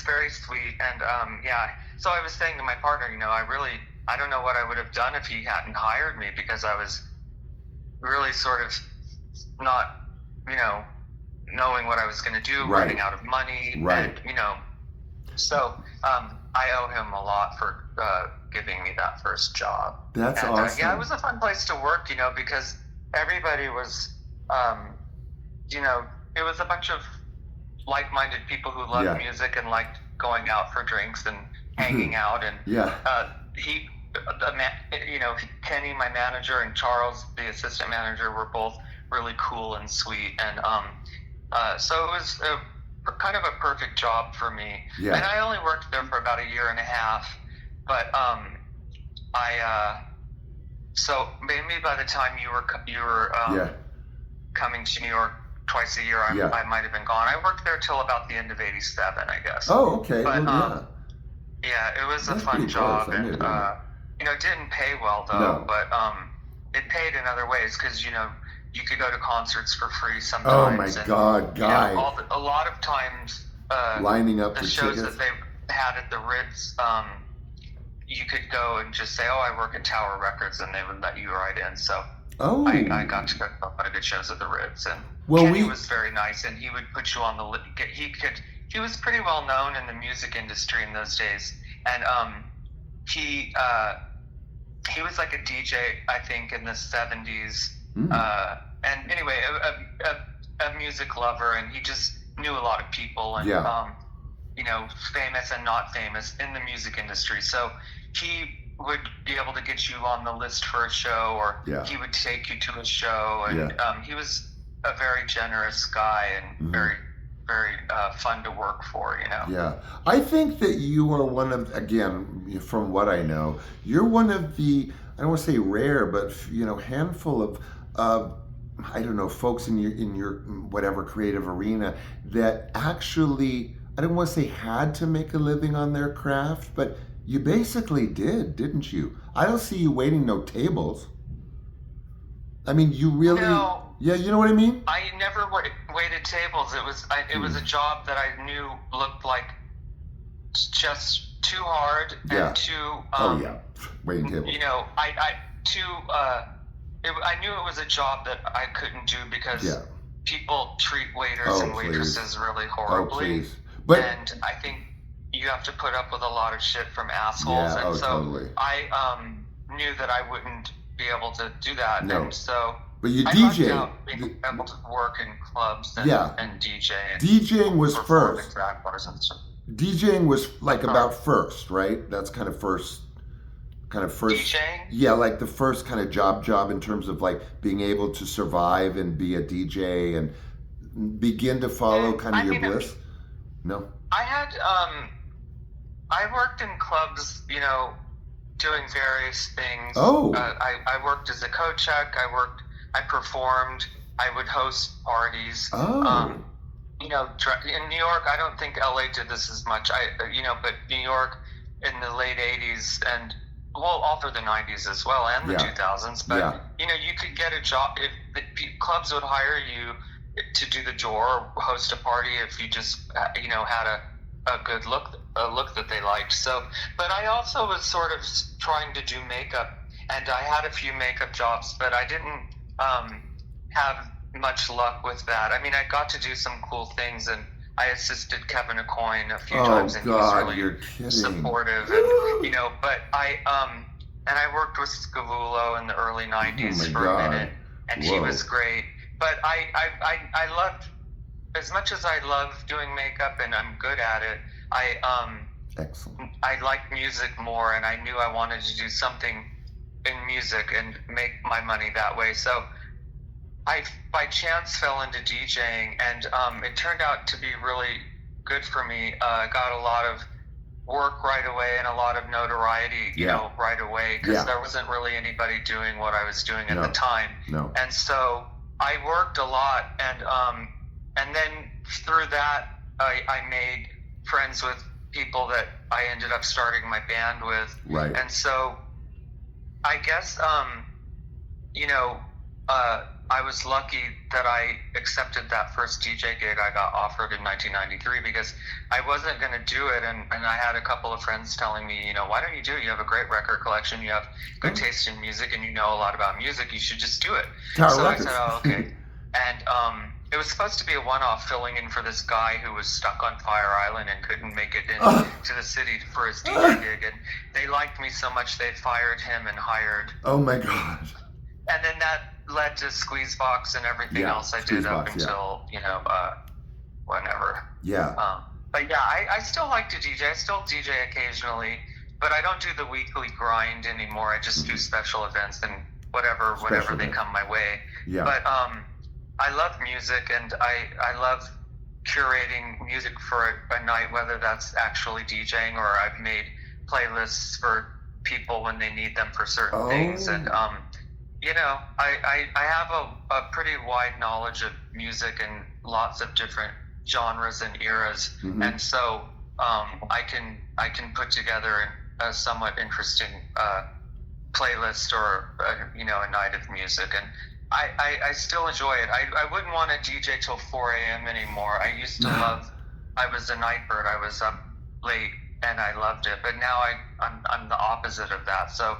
very sweet, and yeah. So I was saying to my partner, I don't know what I would have done if he hadn't hired me, because I was really sort of not, knowing what I was going to do, Right. running out of money, Right. and so I owe him a lot for giving me that first job. That's and, awesome. yeah, it was a fun place to work, because everybody was, it was a bunch of like-minded people who loved Yeah. music and liked going out for drinks and hanging out. And Yeah. Kenny, my manager, and Charles, the assistant manager, were both really cool and sweet. And so it was kind of a perfect job for me. Yeah. And I only worked there for about a year and a half. But so maybe by the time you were Yeah. coming to New York twice a year, Yeah. I might have been gone. I worked there till about the end of '87, I guess. Oh, okay. But, Well, yeah. Yeah, it was a That's fun pretty job, close. I and knew that. it didn't pay well though. No. But it paid in other ways, because you could go to concerts for free sometimes. Oh my and, God, guy. a lot of times Lining up the for shows tickets. that they had at the Ritz, you could go and just say, "Oh, I work at Tower Records," and they would let you right in. So Oh. I got to go to a lot of good shows at the Ritz, and Well, Kenny was very nice, and he would put you on the he was pretty well known in the music industry in those days, and he was like a DJ, I think, in the 70s, and anyway, a music lover, and he just knew a lot of people, and famous and not famous in the music industry. So he would be able to get you on the list for a show, or Yeah. he would take you to a show, and he was a very generous guy, and very, very fun to work for, Yeah. I think that you are one of, again, from what I know, you're one of the, I don't want to say rare, but handful of I don't know, folks in your whatever creative arena that actually, I don't want to say had to make a living on their craft, but you basically did, didn't you? I don't see you waiting no tables. I mean, you really, No. yeah, you know what I mean? I never waited tables. It was a job that I knew looked like just too hard and too. Waiting tables. I knew it was a job that I couldn't do because people treat waiters and waitresses really horribly. Oh, please. But, and I think you have to put up with a lot of shit from assholes. Yeah, and so totally. I knew that I wouldn't be able to do that. No. And so but you I DJ. lucked out being able to work in clubs and, and DJ. And DJing was perform first. in drag bars and stuff. DJing was like about first, right? That's kind of first. DJing? Yeah, like the first kind of job in terms of like being able to survive and be a DJ and begin to follow kind of your bliss. No? I had, I worked in clubs, doing various things. Oh. I worked as a co-check. I performed. I would host parties. Oh. you know, in New York, I don't think LA did this as much. But New York in the late '80s and all through the '90s as well, and the 2000s. But you know, you could get a job if clubs would hire you to do the door or host a party if you just had a good look, a look that they liked. So, but I also was sort of trying to do makeup, and I had a few makeup jobs, but I didn't have much luck with that. I mean, I got to do some cool things, and I assisted Kevin Aucoin a few times, and he was really supportive. And but I worked with Scavullo in the early '90s for a minute, and he was great. But I loved, as much as I love doing makeup and I'm good at it, Excellent. I like music more, and I knew I wanted to do something in music and make my money that way. So I, by chance, fell into DJing, and it turned out to be really good for me. I got a lot of work right away and a lot of notoriety, right away, because there wasn't really anybody doing what I was doing at the time. No. And so I worked a lot, and then through that, I made friends with people that I ended up starting my band with. Right. And so I guess, I was lucky that I accepted that first DJ gig I got offered in 1993, because I wasn't going to do it. And I had a couple of friends telling me, why don't you do it? You have a great record collection. You have good taste in music, and you know a lot about music. You should just do it. So I said, oh, okay. And it was supposed to be a one-off, filling in for this guy who was stuck on Fire Island and couldn't make it to the city for his DJ gig. And they liked me so much they fired him and hired. Oh my God. And then that led to Squeezebox and everything else I did up until, whenever. Yeah. But yeah, I still like to DJ. I still DJ occasionally, but I don't do the weekly grind anymore. I just do special events and whatever they come my way. Yeah. But I love music, and I love curating music for a night, whether that's actually DJing or I've made playlists for people when they need them for certain things. And I have a pretty wide knowledge of music and lots of different genres and eras, and so I can put together a somewhat interesting playlist or a night of music, and I still enjoy it. I wouldn't want to DJ till 4 a.m. anymore. I used to love. I was a night bird. I was up late and I loved it, but now I'm the opposite of that. So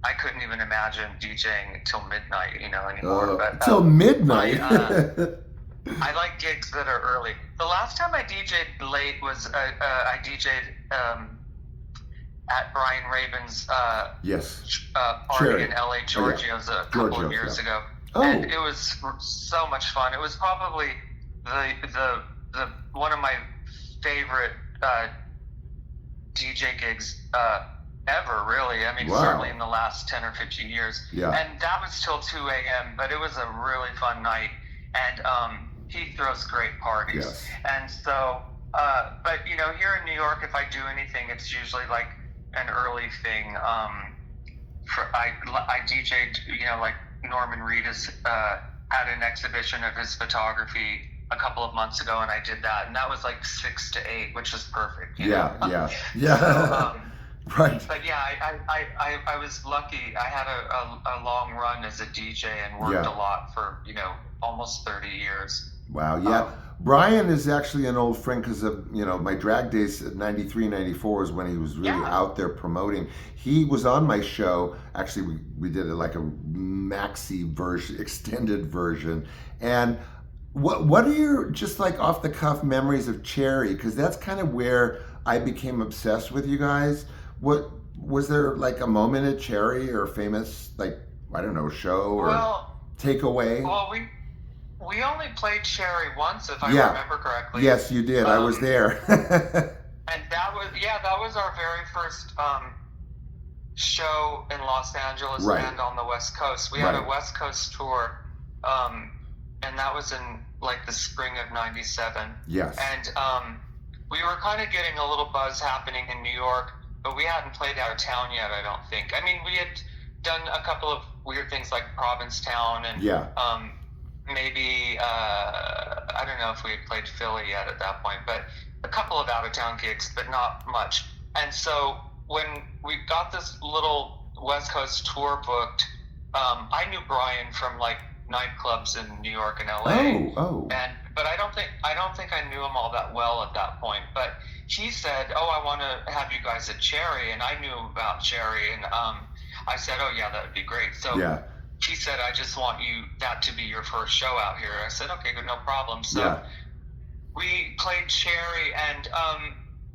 I couldn't even imagine DJing till midnight, anymore. But till midnight. I like gigs that are early. The last time I DJ'd late was I DJ'd at Brian Rabin's party in LA, Georgia's a couple of years ago, and it was so much fun. It was probably the one of my favorite DJ gigs ever, really. I mean, certainly in the last 10 or 15 years. Yeah. And that was till 2 a.m., but it was a really fun night. And he throws great parties. Yes. And so, but, here in New York, if I do anything, it's usually like an early thing. I DJ'd, like Norman Reedus had an exhibition of his photography a couple of months ago, and I did that. And that was like 6 to 8, which is perfect. Yeah. So, right. But yeah, I was lucky. I had a long run as a DJ and worked a lot for, almost 30 years. Wow, yeah. Brian is actually an old friend because of, my drag days at 93, 94 is when he was really out there promoting. He was on my show. Actually, we did it like a maxi version, extended version. And what are your, just like off the cuff memories of Cherry? Because that's kind of where I became obsessed with you guys. What was there like a moment at Cherry or famous, like, I don't know, show or takeaway? Well, we only played Cherry once, if I remember correctly. Yes, you did. I was there. And that was our very first show in Los Angeles and on the West Coast. We had a West Coast tour, and that was in like the spring of '97. Yes. And we were kind of getting a little buzz happening in New York, but we hadn't played out of town yet, I don't think. I mean, we had done a couple of weird things like Provincetown and maybe I don't know if we had played Philly yet at that point, but a couple of out of town gigs, but not much. And so when we got this little West Coast tour booked, I knew Brian from like nightclubs in New York and LA, Oh. but I don't think I knew him all that well at that point. But he said, "Oh, I want to have you guys at Cherry," and I knew about Cherry, and I said, "Oh yeah, that would be great." So Yeah. he said, "I just want that to be your first show out here." I said, "Okay, good, no problem." So Yeah. we played Cherry, and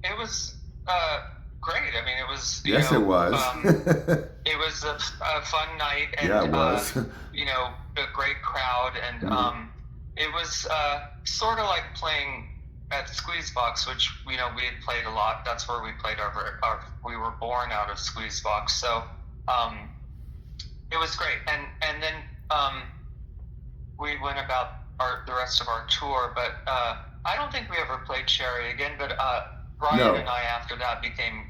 it was great. I mean, it was Yes, it was. it was a fun night, and Yeah, it was. a great crowd, and it was sort of like playing at Squeezebox, which we had played a lot. That's where we played our we were born out of Squeezebox, so it was great. And then we went about the rest of our tour, but I don't think we ever played Cherry again. But Brian and I, after that, became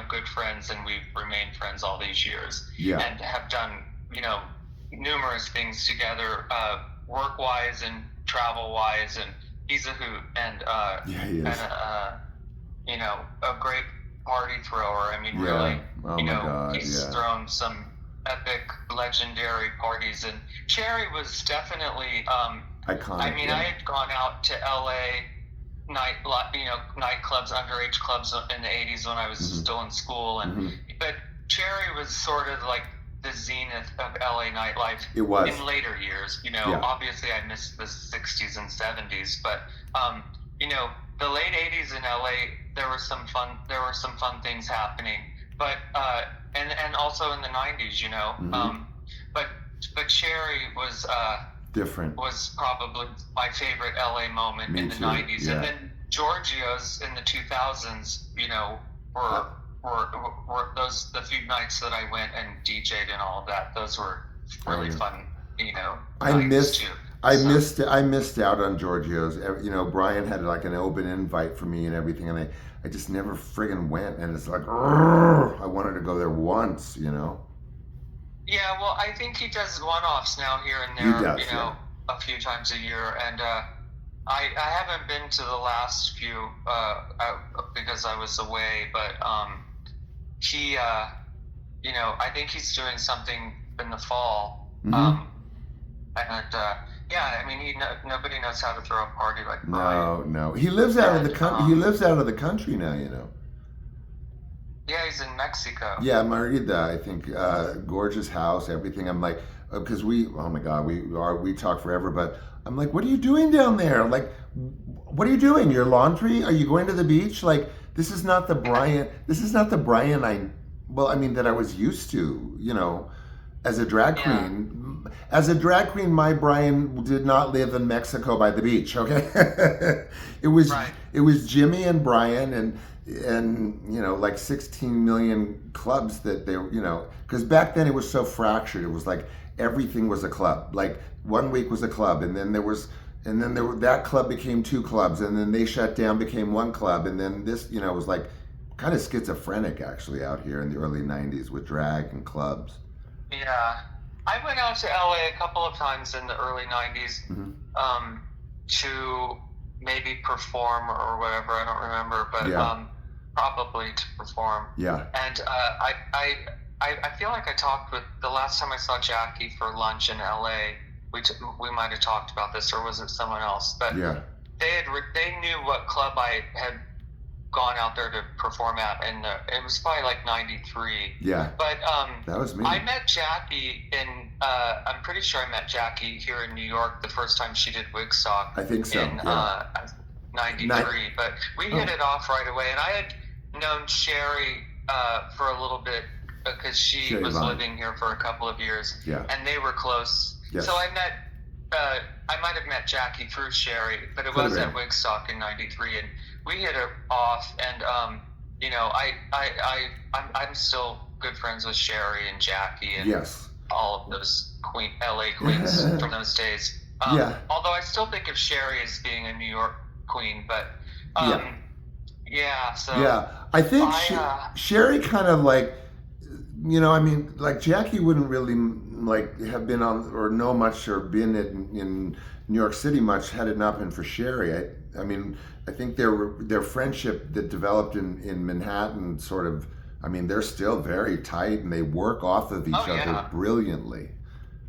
good friends, and we've remained friends all these years, and have done numerous things together, work-wise and travel-wise, and he's a hoot, and he is. and a great party thrower. I mean, really, oh my God, he's thrown some epic, legendary parties, and Cherry was definitely iconic. I mean, I had gone out to LA nightclubs, underage clubs in the 80s when I was still in school, and but Cherry was sort of like the zenith of LA nightlife. It was in later years. Obviously I missed the 60s and 70s, but the late 80s in LA, there were some fun things happening, but and also in the 90s, but Cherry was different. Was probably my favorite LA moment in the 90s. And then Giorgio's in the 2000s, were those the few nights that I went and DJ'd and all of that. Those were really fun, I missed out on Giorgio's. Brian had like an open invite for me and everything, and I just never friggin' went, and it's like, I wanted to go there once, Yeah, well, I think he does one-offs now here and there, a few times a year, and I haven't been to the last few because I was away, but he, I think he's doing something in the fall, and I mean, nobody knows how to throw a party like Brian. No, he lives out of the country. He lives out of the country now, Yeah, he's in Mexico. Yeah, Merida, I think, gorgeous house, everything. I'm like, because oh my God, we talk forever, but I'm like, what are you doing down there? Like, what are you doing? Your laundry? Are you going to the beach? Like, this is not the Brian that I was used to, as a drag queen. As a drag queen, my Brian did not live in Mexico by the beach, okay? It was Jimmy and Brian and like 16 million clubs that they, because back then it was so fractured. It was like everything was a club. Like one week was a club, and then that club became two clubs, and then they shut down, became one club, and then this, was like kind of schizophrenic actually out here in the early 90s with drag and clubs. Yeah. I went out to LA a couple of times in the early 90s to maybe perform or whatever. I don't remember, but probably to perform. Yeah. And I feel like I talked with the last time I saw Jackie for lunch in LA. We might have talked about this, or was it someone else? But they knew what club I had gone out there to perform at, and it was probably like 93. Yeah. But that was me. I met Jackie I'm pretty sure I met Jackie here in New York the first time she did Wigstock. I think so. In 93. But we hit it off right away, and I had known Sherry for a little bit because she was living here for a couple of years. Yeah. And they were close. Yes. So I might have met Jackie through Sherry, but it was at Wigstock in 93, and we hit it off, and I'm still good friends with Sherry and Jackie and all of those LA queens from those days. Although I still think of Sherry as being a New York queen, but I think Sherry kind of like I mean, like Jackie wouldn't really like have been on or know much or been in New York City much had it not been for Sherry. I mean, I think their friendship that developed in Manhattan sort of. I mean, they're still very tight and they work off of each Oh other yeah. brilliantly.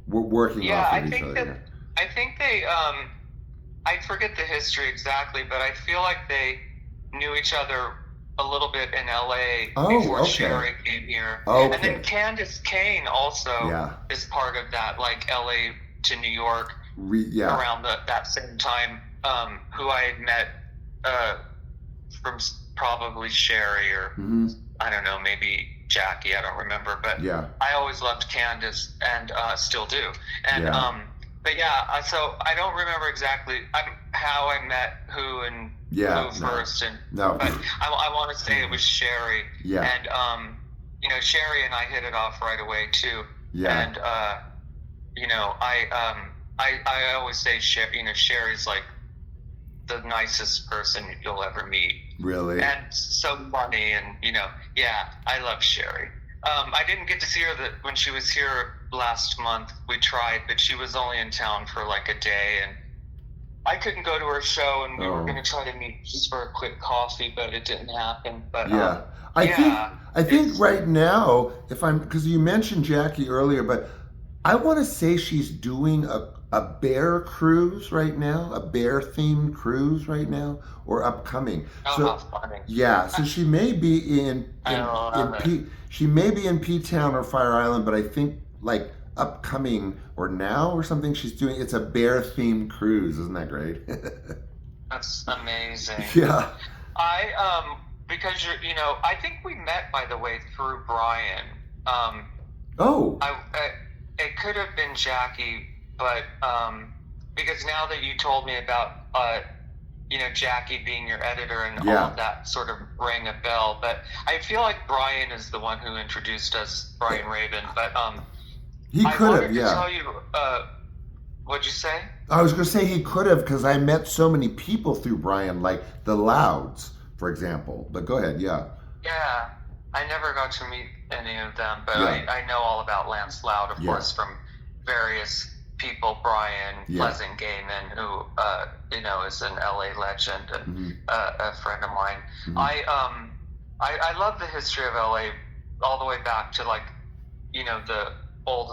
We're working Yeah, off of each other. Yeah. I think they I forget the history exactly, but I feel like they knew each other a little bit in LA Oh, before okay. Sherry came here. And then Okay. Candace Kane also Yeah. is part of that, like LA to New York Yeah. around that same time, who I had met uh, from probably Sherry or Hmm. I don't know, maybe Jackie, I don't remember, but Yeah. I always loved Candace and still do. And Yeah. but yeah, so I don't remember exactly how I met who and Yeah. who first, and No. but I want to say it was Sherry. Yeah. And Sherry and I hit it off right away too. Yeah. And I always say Sherry's like the nicest person you'll ever meet. Really. And so funny, and yeah, I love Sherry. I didn't get to see her when she was here last month. We tried, but she was only in town for like a day, and I couldn't go to her show. And we were going to try to meet just for a quick coffee, but it didn't happen. But Yeah. yeah, I think right now, because you mentioned Jackie earlier, but I want to say she's doing a bear cruise right now, a bear themed cruise right now, or upcoming. oh, So how funny! yeah, so she may be I love it. She may be in P Town or Fire Island, but I think like upcoming or now or something she's doing. It's a bear themed cruise. Isn't that great? That's amazing. Yeah. Because I think we met, by the way, through Brian. Oh. It could have been Jackie, but because now that you told me about Jackie being your editor and all of that sort of rang a bell. But I feel like Brian is the one who introduced us, Brian Raven. But he could have, yeah. I wanted to tell you, what'd you say? I was going to say he could have, because I met so many people through Brian, like the Louds, for example. But go ahead, yeah. Yeah, I never got to meet any of them, but I know all about Lance Loud, of course, from various people. Brian Pleasant Gayman, who is an LA legend and a friend of mine. I love the history of LA all the way back to the old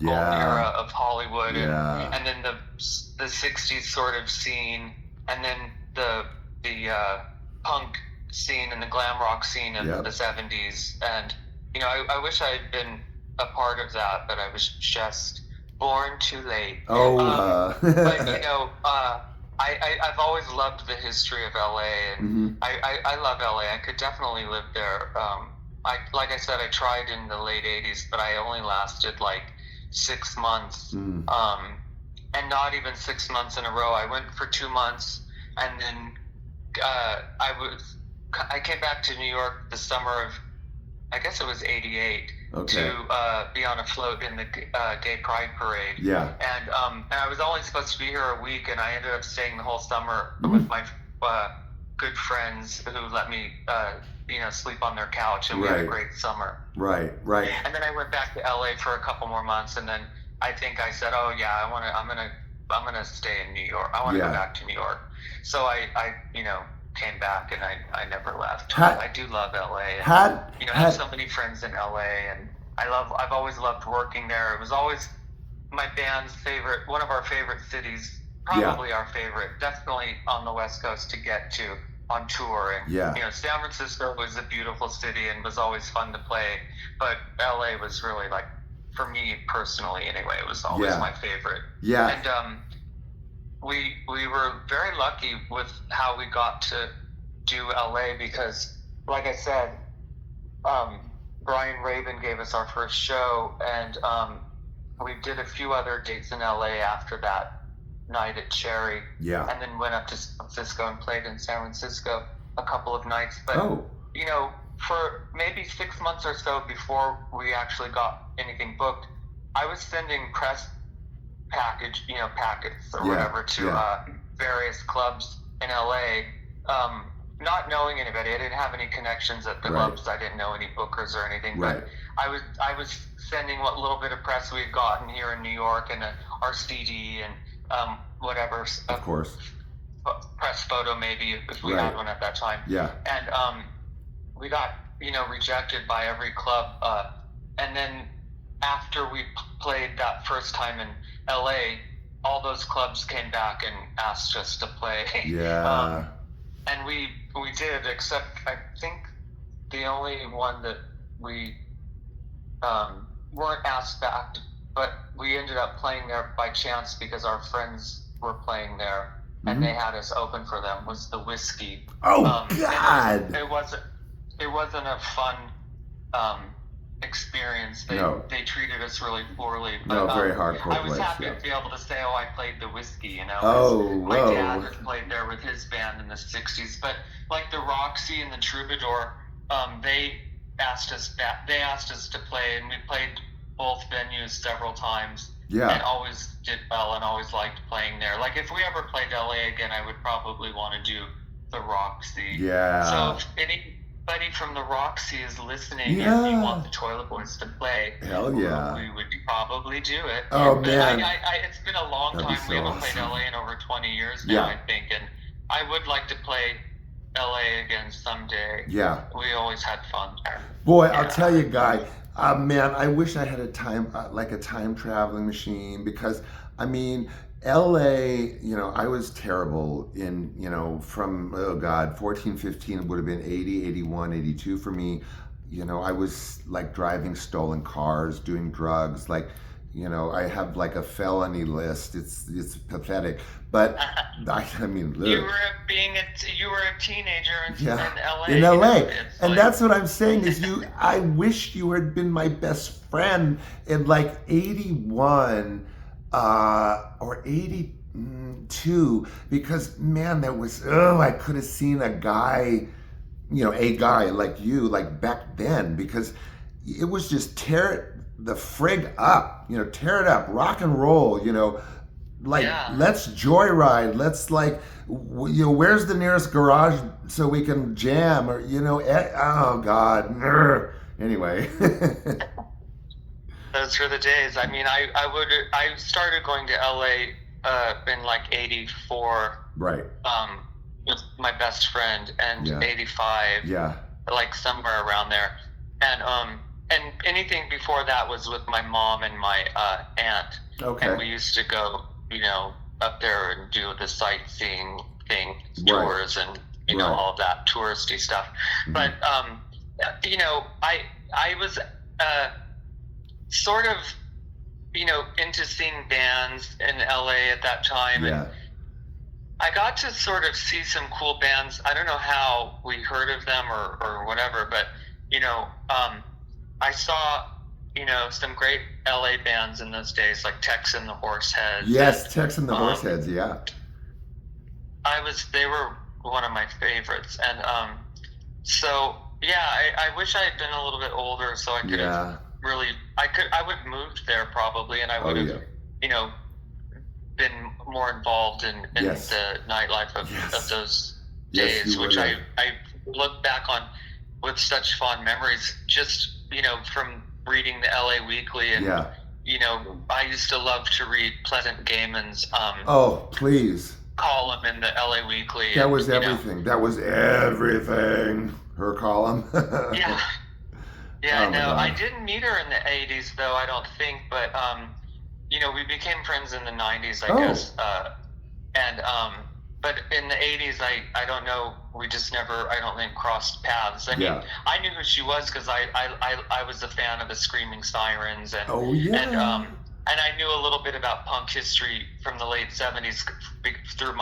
era of Hollywood, and then the 60s sort of scene, and then the punk scene and the glam rock scene of the 70s. And I wish I had been a part of that, but I was just born too late. But I've always loved the history of LA, and I love LA. I could definitely live there. Like I said, I tried in the late 80s, but I only lasted like 6 months, and not even 6 months in a row. I went for 2 months, and then I came back to New York the summer of, I guess it was '88, to be on a float in the Gay Pride Parade. Yeah. And I was only supposed to be here a week, and I ended up staying the whole summer with my good friends who let me, sleep on their couch, and we had a great summer. Right. And then I went back to LA for a couple more months, and then I think I said, "Oh yeah, I'm gonna stay in New York. I want to go back to New York." So I came back, and I never left. I do love LA, and I have so many friends in LA, and I've always loved working there. It was always my band's favorite, one of our favorite cities, probably our favorite, definitely on the West Coast to get to on tour. And San Francisco was a beautiful city and was always fun to play, but LA was really, like, for me personally anyway, it was always my favorite. And we were very lucky with how we got to do LA, because, like I said, Brian Raven gave us our first show, and we did a few other dates in LA after that night at Cherry, and then went up to San Francisco and played in San Francisco a couple of nights. But for maybe 6 months or so before we actually got anything booked, I was sending press packets or whatever to various clubs in LA, not knowing anybody. I didn't have any connections at the Right. clubs. I didn't know any bookers or anything. Right. But I was sending what little bit of press we had gotten here in New York and our CD and whatever. Of course. Press photo maybe if we Right. had one at that time. Yeah. And we got rejected by every club. And then after we played that first time in LA, all those clubs came back and asked us to play. Yeah. And we did, except I think the only one that we weren't asked back, but we ended up playing there by chance because our friends were playing there, and they had us open for them, was the Whiskey. Oh, God! It wasn't a fun experience. They treated us really poorly. But, very hardcore I was place, happy yeah. to be able to say, I played the Whiskey, Oh, my whoa. dad had played there with his band in the 60s. But like the Roxy and the Troubadour, they asked us to play, and we played both venues several times. Yeah. And always did well and always liked playing there. Like if we ever played LA again, I would probably want to do the Roxy. Yeah. So if anybody from the Roxy is listening, Yeah. and you want the Toilet Boys to play, Hell yeah. we would probably do it. Oh, But man. it's been a long That'd be time. so We haven't played awesome. LA in over 20 years now, Yeah. I think. And I would like to play LA again someday. Yeah. We always had fun there. Boy, Yeah. I'll tell you, Guy, man, I wish I had a time traveling machine, because, I mean, LA, I was terrible in, from, 14, 15, it would have been 80, 81, 82 for me. I was like driving stolen cars, doing drugs, like, I have like a felony list. It's pathetic, but I mean, You were a teenager in LA. In LA, It's and like- that's what I'm saying is I wish you had been my best friend in like 81 or 82, because man, that was I could have seen a guy like you, like back then, because it was just tear it the frig up, tear it up, rock and roll, like, let's joyride. Let's like, where's the nearest garage so we can jam, or, oh God. Anyway. Those were the days. I mean, I started going to LA in like 84. Right. With my best friend, and 85. Yeah. Like somewhere around there. And anything before that was with my mom and my aunt. Okay. And we used to go, up there and do the sightseeing thing, tours, and all of that touristy stuff. Mm-hmm. But I was sort of into seeing bands in LA at that time. Yeah. And I got to sort of see some cool bands. I don't know how we heard of them or whatever, but I saw some great LA bands in those days, like Tex and the Horseheads. Yes, Tex and the Horseheads. Yeah. They were one of my favorites, and so yeah, I wish I had been a little bit older so I could have really. I would have moved there probably, and I would have been more involved in the nightlife of those days, which I look back on with such fond memories, just from reading the LA Weekly, and I used to love to read Pleasant Gaiman's oh, please, column in the LA Weekly. That was everything. That was everything. Her column. Yeah. Oh, no, I didn't meet her in the 80s though, I don't think, but we became friends in the 90s, I guess. But in the 80s, I don't know, we just never, I don't think, crossed paths. I mean, I knew who she was because I was a fan of the Screaming Sirens, and and I knew a little bit about punk history from the late 70s through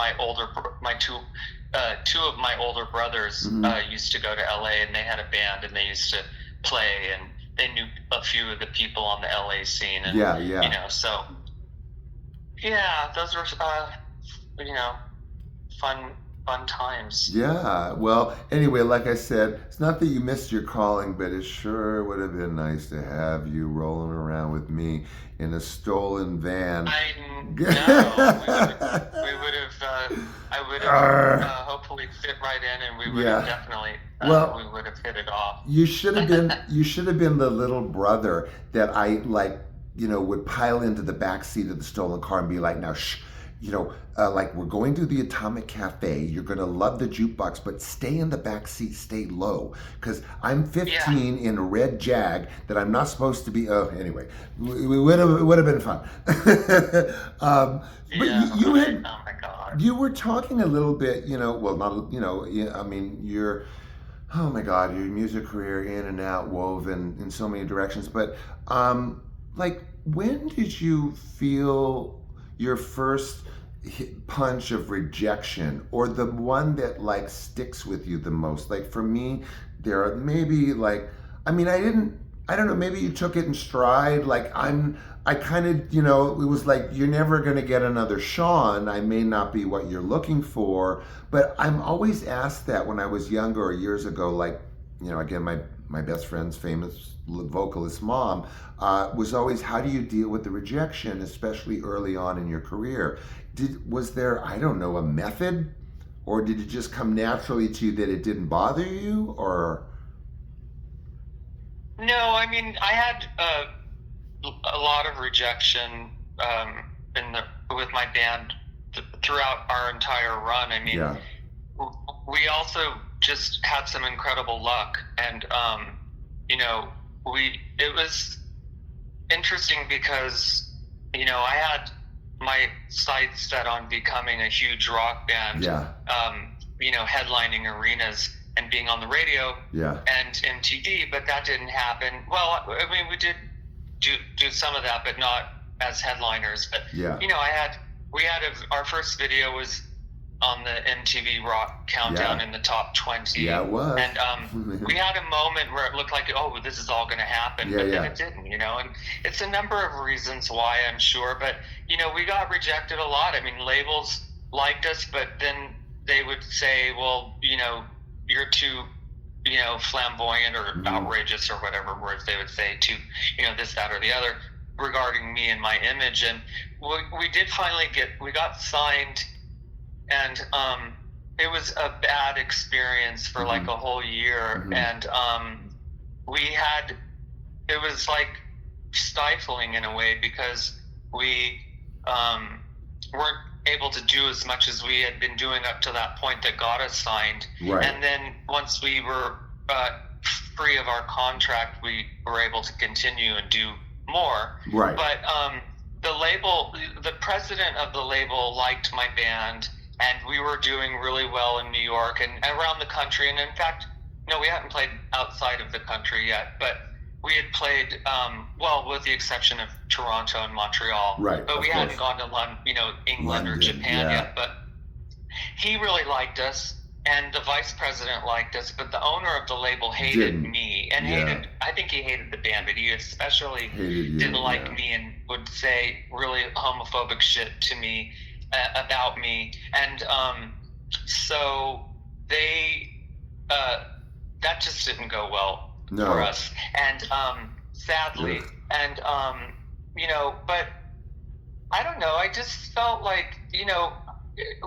two of my older brothers used to go to LA, and they had a band, and they used to play, and they knew a few of the people on the LA scene, and so those were fun times. Yeah. Well, anyway, like I said, it's not that you missed your calling, but it sure would have been nice to have you rolling around with me in a stolen van. I would have hopefully totally fit right in, and we would have Yeah. definitely, Well, we would have hit it off. you should have been the little brother that I like, would pile into the back seat of the stolen car and be like, now shh, like we're going to the Atomic Cafe. You're gonna love the jukebox, but stay in the back seat, stay low, because I'm 15 in a red Jag that I'm not supposed to be. Oh, anyway, it would have been fun. But Yeah, you right. had Oh my God. you were talking a little bit, well, not, yeah, I mean, oh my God, your music career in and out, woven in so many directions. But like, when did you feel your first punch of rejection, or the one that like sticks with you the most? Like for me, there are maybe like, I mean, I don't know, maybe you took it in stride. Like I kind of, it was like, you're never going to get another Sean. I may not be what you're looking for, but I'm always asked that when I was younger or years ago. Like, again, my best friend's famous vocalist mom was always, how do you deal with the rejection, especially early on in your career? Was there, I don't know, a method, or did it just come naturally to you that it didn't bother you, or? No, I mean, I had a lot of rejection with my band throughout our entire run. I mean, Yeah. we also just had some incredible luck, and it was interesting because I had my sights set on becoming a huge rock band. Yeah. Headlining arenas and being on the radio. Yeah. And MTV, but that didn't happen. Well, I mean, we did do some of that, but not as headliners. But Yeah. Our first video was on the MTV Rock Countdown in the top 20. Yeah, it was. And we had a moment where it looked like, oh, this is all going to happen, but then it didn't. And it's a number of reasons why, I'm sure. But we got rejected a lot. I mean, labels liked us, but then they would say, well, you're too, flamboyant or outrageous, or whatever words they would say to, this, that, or the other regarding me and my image. And we did finally we got signed, and it was a bad experience for like a whole year. And it was like stifling in a way, because we weren't able to do as much as we had been doing up to that point that got us signed. Right. And then once we were free of our contract, we were able to continue and do more. Right. But the president of the label liked my band, and we were doing really well in New York and around the country. And in fact, no, we hadn't played outside of the country yet, but we had played, with the exception of Toronto and Montreal. Right. But we hadn't gone to England or Japan yet. But he really liked us, and the vice president liked us, but the owner of the label hated me, and I think he hated the band, but he especially didn't like me, and would say really homophobic shit to me about me. And so that just didn't go well for us, and sadly. And but I don't know, I just felt like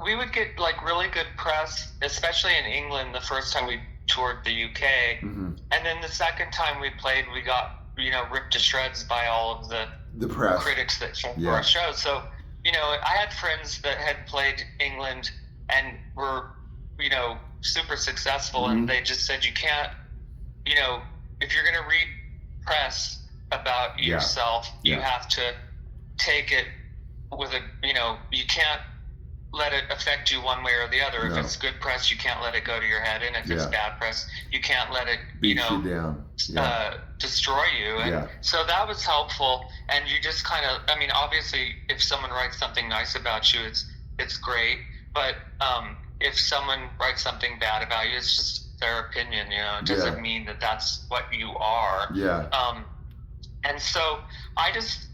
we would get like really good press, especially in England, the first time we toured the UK. And then the second time we played, we got ripped to shreds by all of the press critics that came for our show. So I had friends that had played England and were super successful, and they just said, you can't, if you're going to read press about yourself, you have to take it with you can't let it affect you one way or the other. If it's good press, you can't let it go to your head, and if it's bad press, you can't let it beat you down, destroy you. And so that was helpful. And you just kind of, I mean, obviously, if someone writes something nice about you, it's great. But if someone writes something bad about you, it's just their opinion. It doesn't mean that that's what you are. And so I just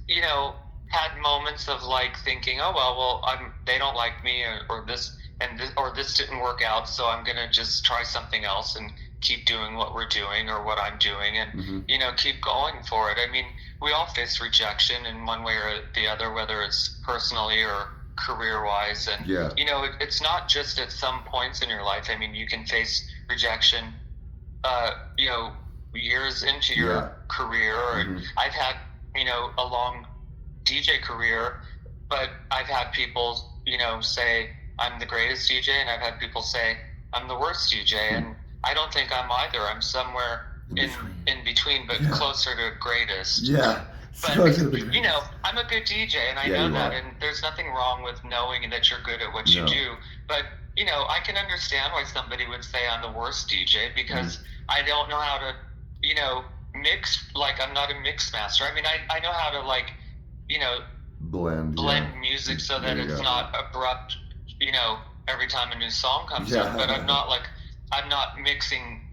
had moments of like thinking, oh well, they don't like me, or this didn't work out, so I'm gonna just try something else and keep doing what we're doing or what I'm doing, and keep going for it. I mean, we all face rejection in one way or the other, whether it's personally or career-wise, and Yeah. it's not just at some points in your life. I mean, you can face rejection, years into your Yeah. career. Mhm. I've had, a long DJ career, but I've had people, say I'm the greatest DJ, and I've had people say I'm the worst DJ, and I don't think I'm either. I'm somewhere in between, but closer to greatest. Yeah. But, Closer to the greatest. I'm a good DJ, and I Yeah, know you that, are. and there's nothing wrong with knowing that you're good at what you No. do. But, I can understand why somebody would say I'm the worst DJ, because I don't know how to, mix. Like, I'm not a mix master. I mean, I know how to, like, blend music so that There you it's go. not abrupt, every time a new song comes Yeah. out. But I'm not mixing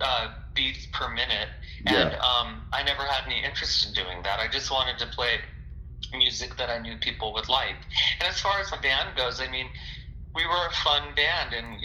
beats per minute. Yeah. And I never had any interest in doing that. I just wanted to play music that I knew people would like. And as far as my band goes, I mean, we were a fun band, and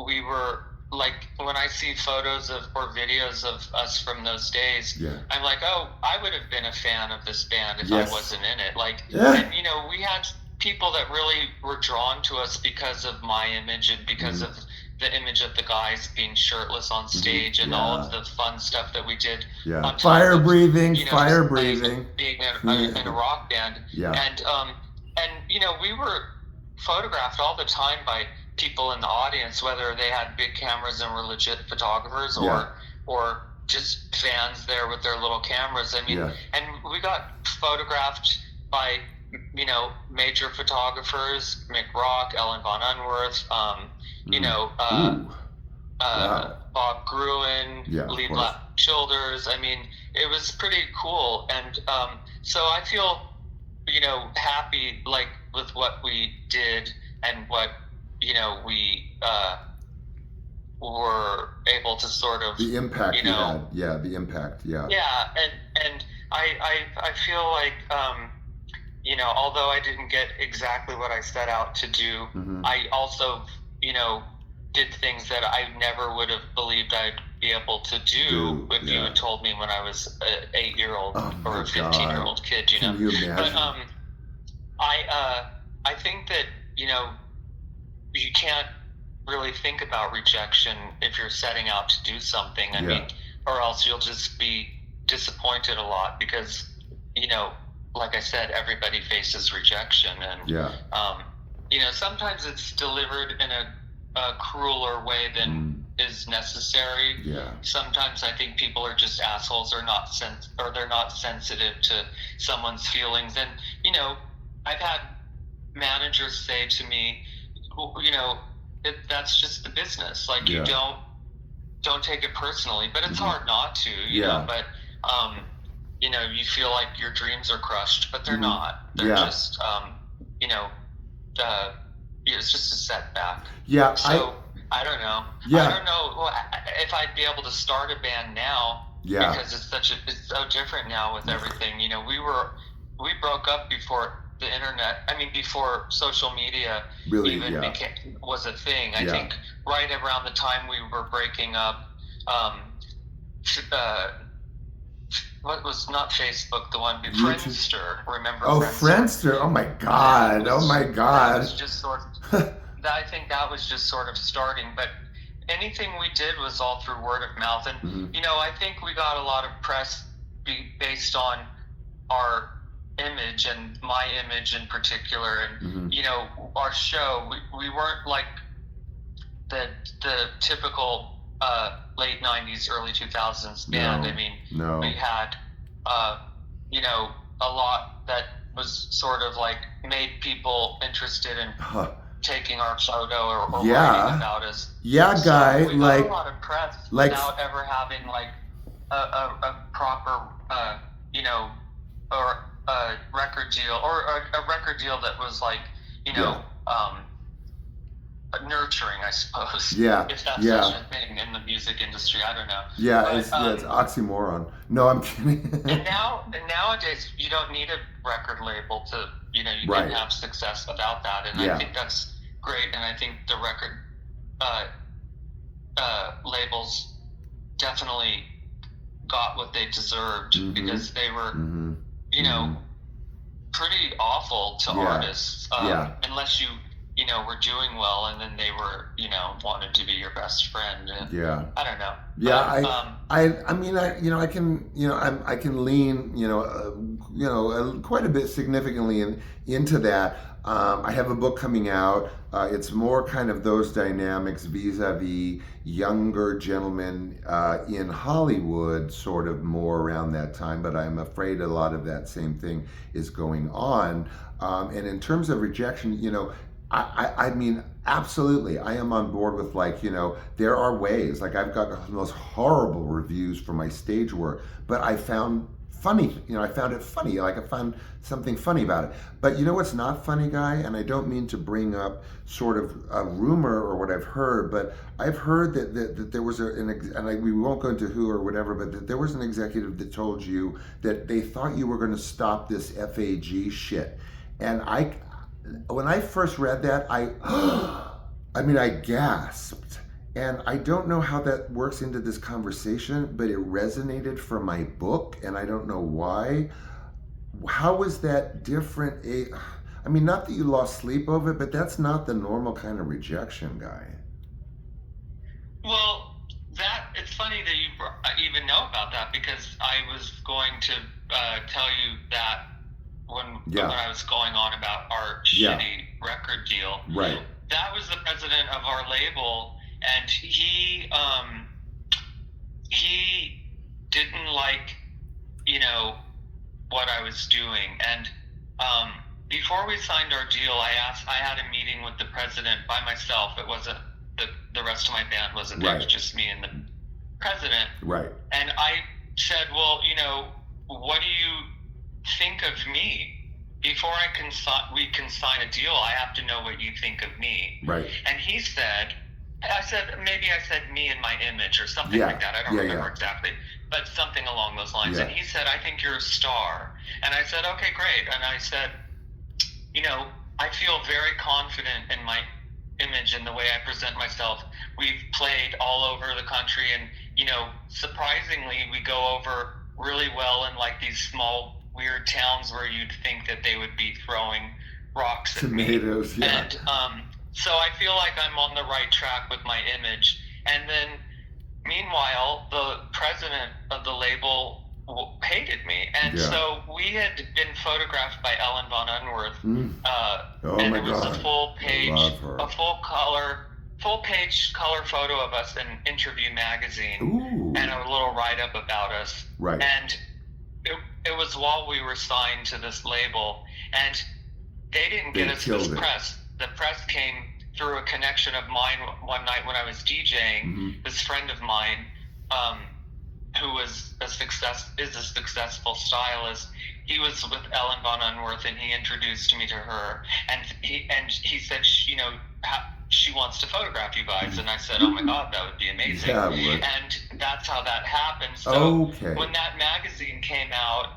we were like, when I see photos or videos of us from those days, I'm like, oh, I would have been a fan of this band if I wasn't in it. Like, and we had people that really were drawn to us because of my image, and because of the image of the guys being shirtless on stage, and all of the fun stuff that we did. On Fire breathing. Being in a rock band. And we were photographed all the time by people in the audience, whether they had big cameras and were legit photographers, or just fans there with their little cameras. I mean, and we got photographed by major photographers: Mick Rock, Ellen Von Unworth, Bob Gruen, Lee Black Childers. I mean, it was pretty cool, and so I feel happy, like, with what we did and what we were able to sort of, the impact you had. The impact. And I feel like although I didn't get exactly what I set out to do, I also did things that I never would have believed I'd be able to do if you had told me when I was an 8-year-old or a 15-year-old kid. Can you imagine? But I think that you can't really think about rejection if you're setting out to do something. I mean, or else you'll just be disappointed a lot, because like I said, everybody faces rejection, and sometimes it's delivered in a crueler way than is necessary. Sometimes I think people are just assholes, or they're not sensitive to someone's feelings. And I've had managers say to me, that's just the business. Like, you don't take it personally, but it's hard not to, but you feel like your dreams are crushed, but they're not. They're just it's just a setback. So I don't know. I don't know if I'd be able to start a band now, because it's so different now with everything. We broke up before the internet. I mean, before social media was a thing. I think right around the time we were breaking up, what was not Facebook, the one Friendster? Remember? Oh, Friendster! Oh my God! Oh my God! That was just sort of, I think that was just sort of starting, but anything we did was all through word of mouth, and I think we got a lot of press based on our image, and my image in particular, and our show. We weren't like the typical late 90s, early 2000s band. I mean, we had a lot that was sort of like made people interested in taking our photo or writing about us. Guy, so we got a lot of press without ever having like a proper or a record deal, or a record deal that was like nurturing, I suppose. If that's such a thing in the music industry, I don't know. It's oxymoron. No, I'm kidding. and nowadays, you don't need a record label to, you can have success without that, and I think that's great. And I think the record labels definitely got what they deserved, because they were, pretty awful to Yeah. artists, Yeah. unless you know, were doing well, and then they were, you know, wanted to be your best friend. And Yeah. I don't know. Yeah, But, I mean, I can, I can lean, quite a bit significantly into that. I have a book coming out. It's more kind of those dynamics vis-a-vis younger gentlemen in Hollywood, sort of more around that time. But I'm afraid a lot of that same thing is going on. And in terms of rejection, I mean, absolutely. I am on board with, like, there are ways. Like, I've got the most horrible reviews for my stage work, but I found I found it funny. Like, I found something funny about it. But you know what's not funny, Guy? And I don't mean to bring up sort of a rumor or what I've heard, but I've heard that there was we won't go into who or whatever, but that there was an executive that told you that they thought you were going to stop this FAG shit. And when I first read that, I gasped. And I don't know how that works into this conversation, but it resonated from my book, and I don't know why. How was that different? I mean, not that you lost sleep over it, but that's not the normal kind of rejection, Guy. well, it's funny that you even know about that, because I was going to tell you that when I was going on about our shitty record deal. Right. That was the president of our label, and he didn't like, what I was doing. And before we signed our deal, I had a meeting with the president by myself. It wasn't the rest of my band wasn't there. It was just me and the president. Right. And I said, well, what do you think of me? Before we can sign a deal, I have to know what you think of me. Right. And he said, maybe I said me and my image or something like that. I don't remember exactly, but something along those lines. Yeah. And he said, I think you're a star. And I said, okay, great. And I said, I feel very confident in my image and the way I present myself. We've played all over the country, and, surprisingly, we go over really well in, like, these small weird towns where you'd think that they would be throwing rocks at tomatoes, me. Yeah. And so I feel like I'm on the right track with my image. And then, meanwhile, the president of the label hated me. And so we had been photographed by Ellen von Unworth. And it was a full page color photo of us in Interview magazine. Ooh. And a little write-up about us. Right. And it was while we were signed to this label, and they didn't get us this press. The press came through a connection of mine one night when I was DJing. Mm-hmm. This friend of mine, who is a successful stylist, he was with Ellen von Unworth, and he introduced me to her, and he said, she wants to photograph you guys. And I said, oh my God, that would be amazing. Yeah, it would. And that's how that happened. So when that magazine came out,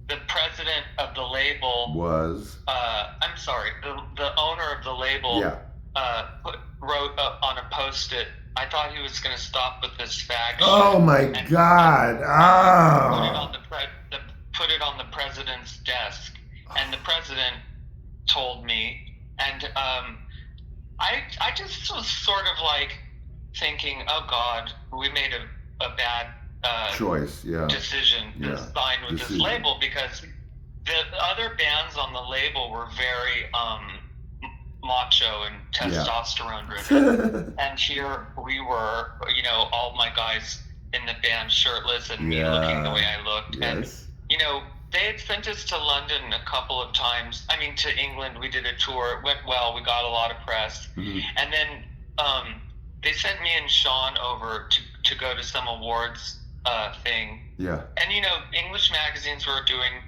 the president of the label was the owner of the label wrote on a post-it, I thought he was going to stop with this fag shit. Oh my God. Put it on the president's desk. And the president told me, and I just was sort of like thinking, oh God, we made a bad choice, decision to sign with this label, because the other bands on the label were very macho and testosterone driven. And here we were, all my guys in the band shirtless, and me looking the way I looked. Yes. And, they had sent us to London a couple of times. I mean, to England. We did a tour. It went well. We got a lot of press. Mm-hmm. And then they sent me and Sean over to go to some awards thing. Yeah. And, English magazines were doing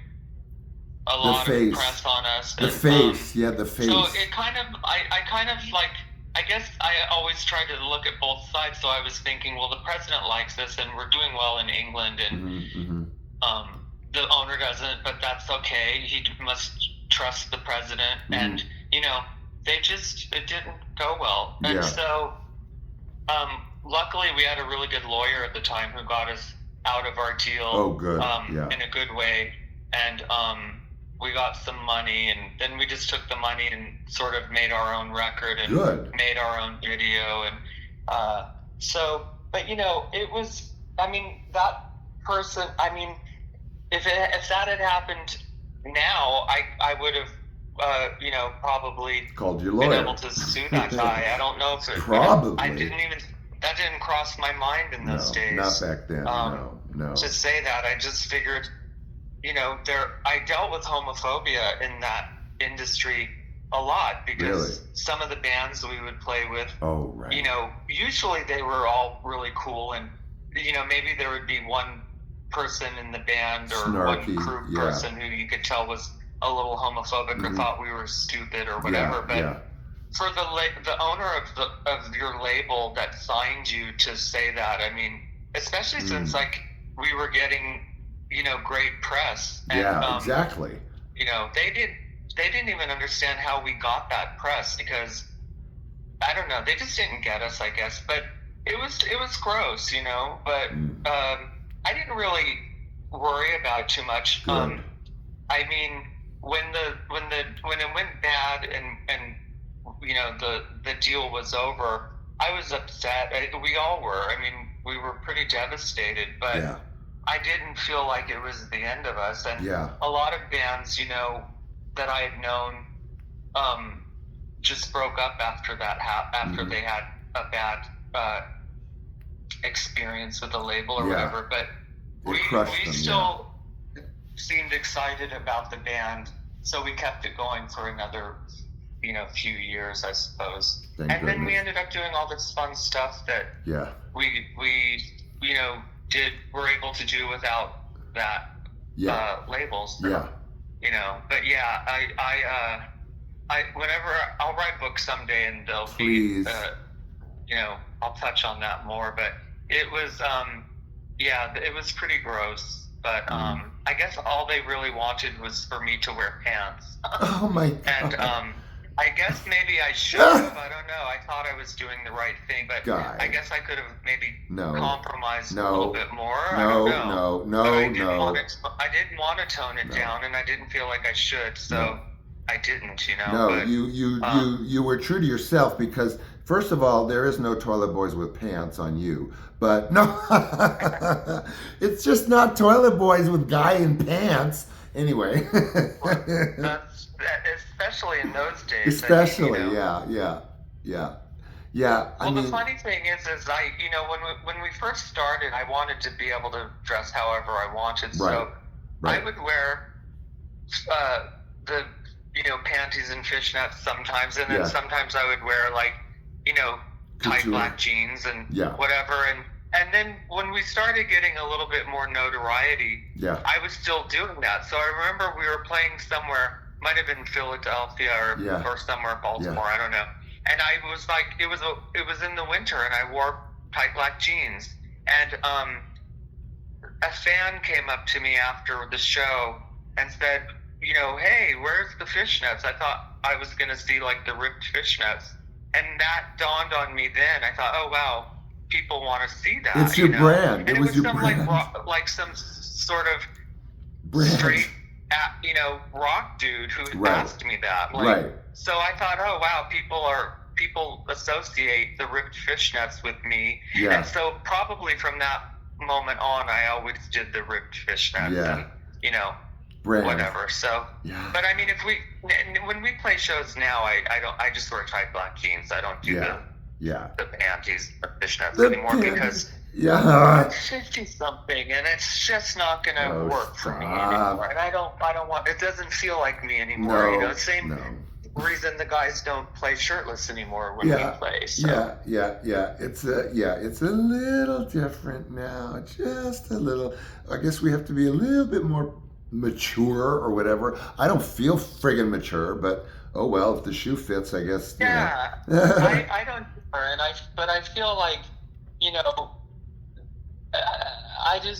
a lot of press on us. The face. So it kind of, I kind of like, I guess I always try to look at both sides. So I was thinking, well, the president likes us, and we're doing well in England, and the owner doesn't, but that's okay. He must trust the president. Mm-hmm. And, it didn't go well. And so, luckily we had a really good lawyer at the time who got us out of our deal. Oh, good. In a good way. and we got some money, and then we just took the money and sort of made our own record and made our own video, and but it was, I mean, that person, I mean, if that had happened now, I would have probably called your lawyer, been able to sue that guy. I don't know if it probably. That didn't cross my mind in those days. Not back then. No. To say that, I just figured, I dealt with homophobia in that industry a lot, because some of the bands we would play with, usually they were all really cool, and maybe there would be one person in the band or snarky, one crew person who you could tell was a little homophobic or thought we were stupid or whatever. For the owner of your label that signed you to say that, I mean, especially since like we were getting great press. And, exactly. They didn't even understand how we got that press, because I don't know, they just didn't get us, I guess. But it was gross, But I didn't really worry about it too much. I mean, when it went bad and the deal was over, I was upset. We all were. I mean, we were pretty devastated, but I didn't feel like it was the end of us. And a lot of bands, that I had known, just broke up after that. After they had a bad experience with the label or whatever. But we still seemed excited about the band, so we kept it going for another few years, I suppose. Then we ended up doing all this fun stuff that we were able to do without that labels. So, but I whenever I'll write books someday, and they'll be I'll touch on that more, but it was it was pretty gross, but I guess all they really wanted was for me to wear pants. Oh my God. And I guess maybe I should have. I don't know. I thought I was doing the right thing, but I guess I could have maybe compromised a little bit more. I don't know. No. I didn't want to tone it down, and I didn't feel like I should, so I didn't. No, but, you were true to yourself, because first of all, there is no Toilet Boys with pants on you. But no, it's just not Toilet Boys with guy in pants. Anyway. Especially in those days. Especially, yeah. Well, the funny thing is I, when we first started, I wanted to be able to dress however I wanted. So I would wear the panties and fishnets sometimes, and then sometimes I would wear tight black jeans and whatever. And then when we started getting a little bit more notoriety, I was still doing that. So I remember we were playing somewhere, might have been Philadelphia or somewhere in Baltimore, I don't know. And I was like, it was in the winter, and I wore tight black jeans. And a fan came up to me after the show and said, hey, where's the fishnets? I thought I was going to see the ripped fishnets. And that dawned on me then. I thought, oh wow, people want to see that. It's your brand. And it was your some brand. like some sort of brand. Straight, rock dude who asked me that. So I thought, oh wow, people associate the ripped fishnets with me. Yeah. And so probably from that moment on, I always did the ripped fishnets. Yeah. And, brand. whatever. So, but I mean, when we play shows now, I just wear tight black jeans. I don't do the panties or fishnets anymore because I'm 50-something, and it's just not gonna work for me anymore. And I don't want. It doesn't feel like me anymore. Same reason the guys don't play shirtless anymore when we play. So. It's a little different now, just a little. I guess we have to be a little bit more mature or whatever. I don't feel friggin' mature, but oh well, if the shoe fits, I guess. I don't, but I feel like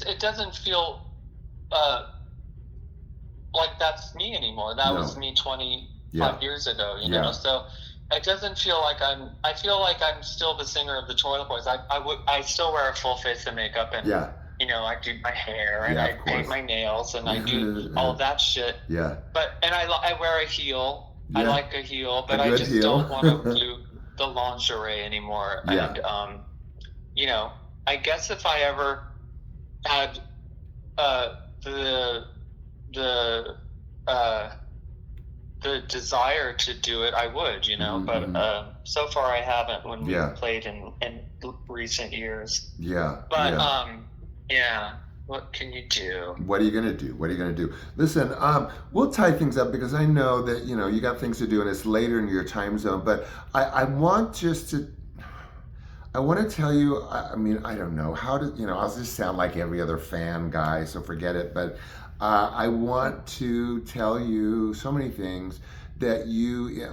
it doesn't feel like that's me anymore. That was me 25 years ago, you know. So it doesn't feel like I feel like I'm still the singer of the Toilet Boys. I still wear a full face of makeup, and I do my hair and Yeah, I of paint course. my nails and I do all of that shit. Yeah. And I wear a heel. I Yeah. like a heel, but A I good just heel. don't want to do the lingerie anymore. Yeah. And I guess if I ever had the uh, the desire to do it, I would, Mhm, but mhm. so far I haven't when we Yeah. played in recent years. Yeah. But Yeah. yeah, what can you do? What are you gonna do? What are you gonna do? Listen, we'll tie things up because I know that you got things to do and it's later in your time zone. But I want just to, I want to tell you. I mean, I don't know how to. I'll just sound like every other fan guy, so forget it. But I want to tell you so many things that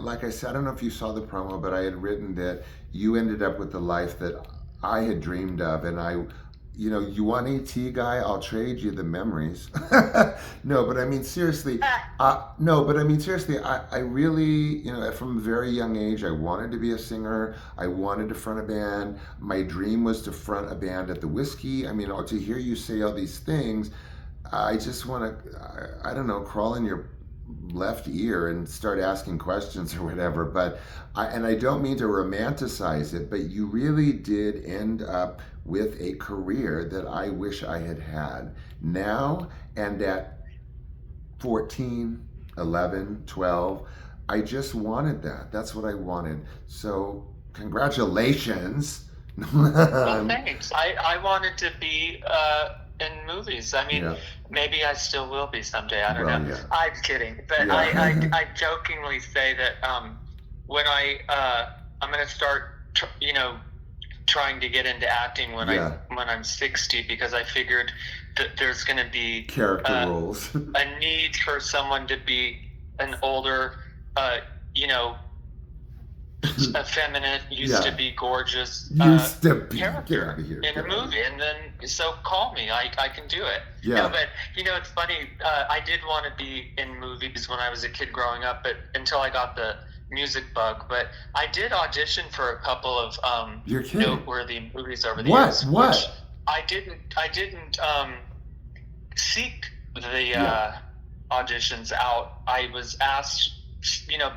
like I said, I don't know if you saw the promo, but I had written that you ended up with the life that I had dreamed of, and you want AT guy? I'll trade you the memories. No, but I mean seriously. No, but I mean seriously. I really, from a very young age, I wanted to be a singer. I wanted to front a band. My dream was to front a band at the Whiskey. I mean, to hear you say all these things, I just want to, I don't know, crawl in your left ear and start asking questions or whatever. But and I don't mean to romanticize it, but you really did end up with a career that I wish I had had now. And at 14, 11, 12, I just wanted that. That's what I wanted. So congratulations. Well, thanks. I wanted to be in movies. I mean, Yeah. maybe I still will be someday. I don't Well, know. yeah. I'm kidding, but Yeah. I jokingly say that when I'm going to start, trying to get into acting when Yeah. I'm 60, because I figured that there's going to be Character roles. a need for someone to be an older, effeminate, used to be gorgeous Used to be. character Get out of here. in a movie, and then so call me. I can do it. Yeah. No, but it's funny. I did want to be in movies when I was a kid growing up, but until I got the music bug. But I did audition for a couple of You're kidding. noteworthy movies over the years. What? Which I didn't seek the auditions out. I was asked,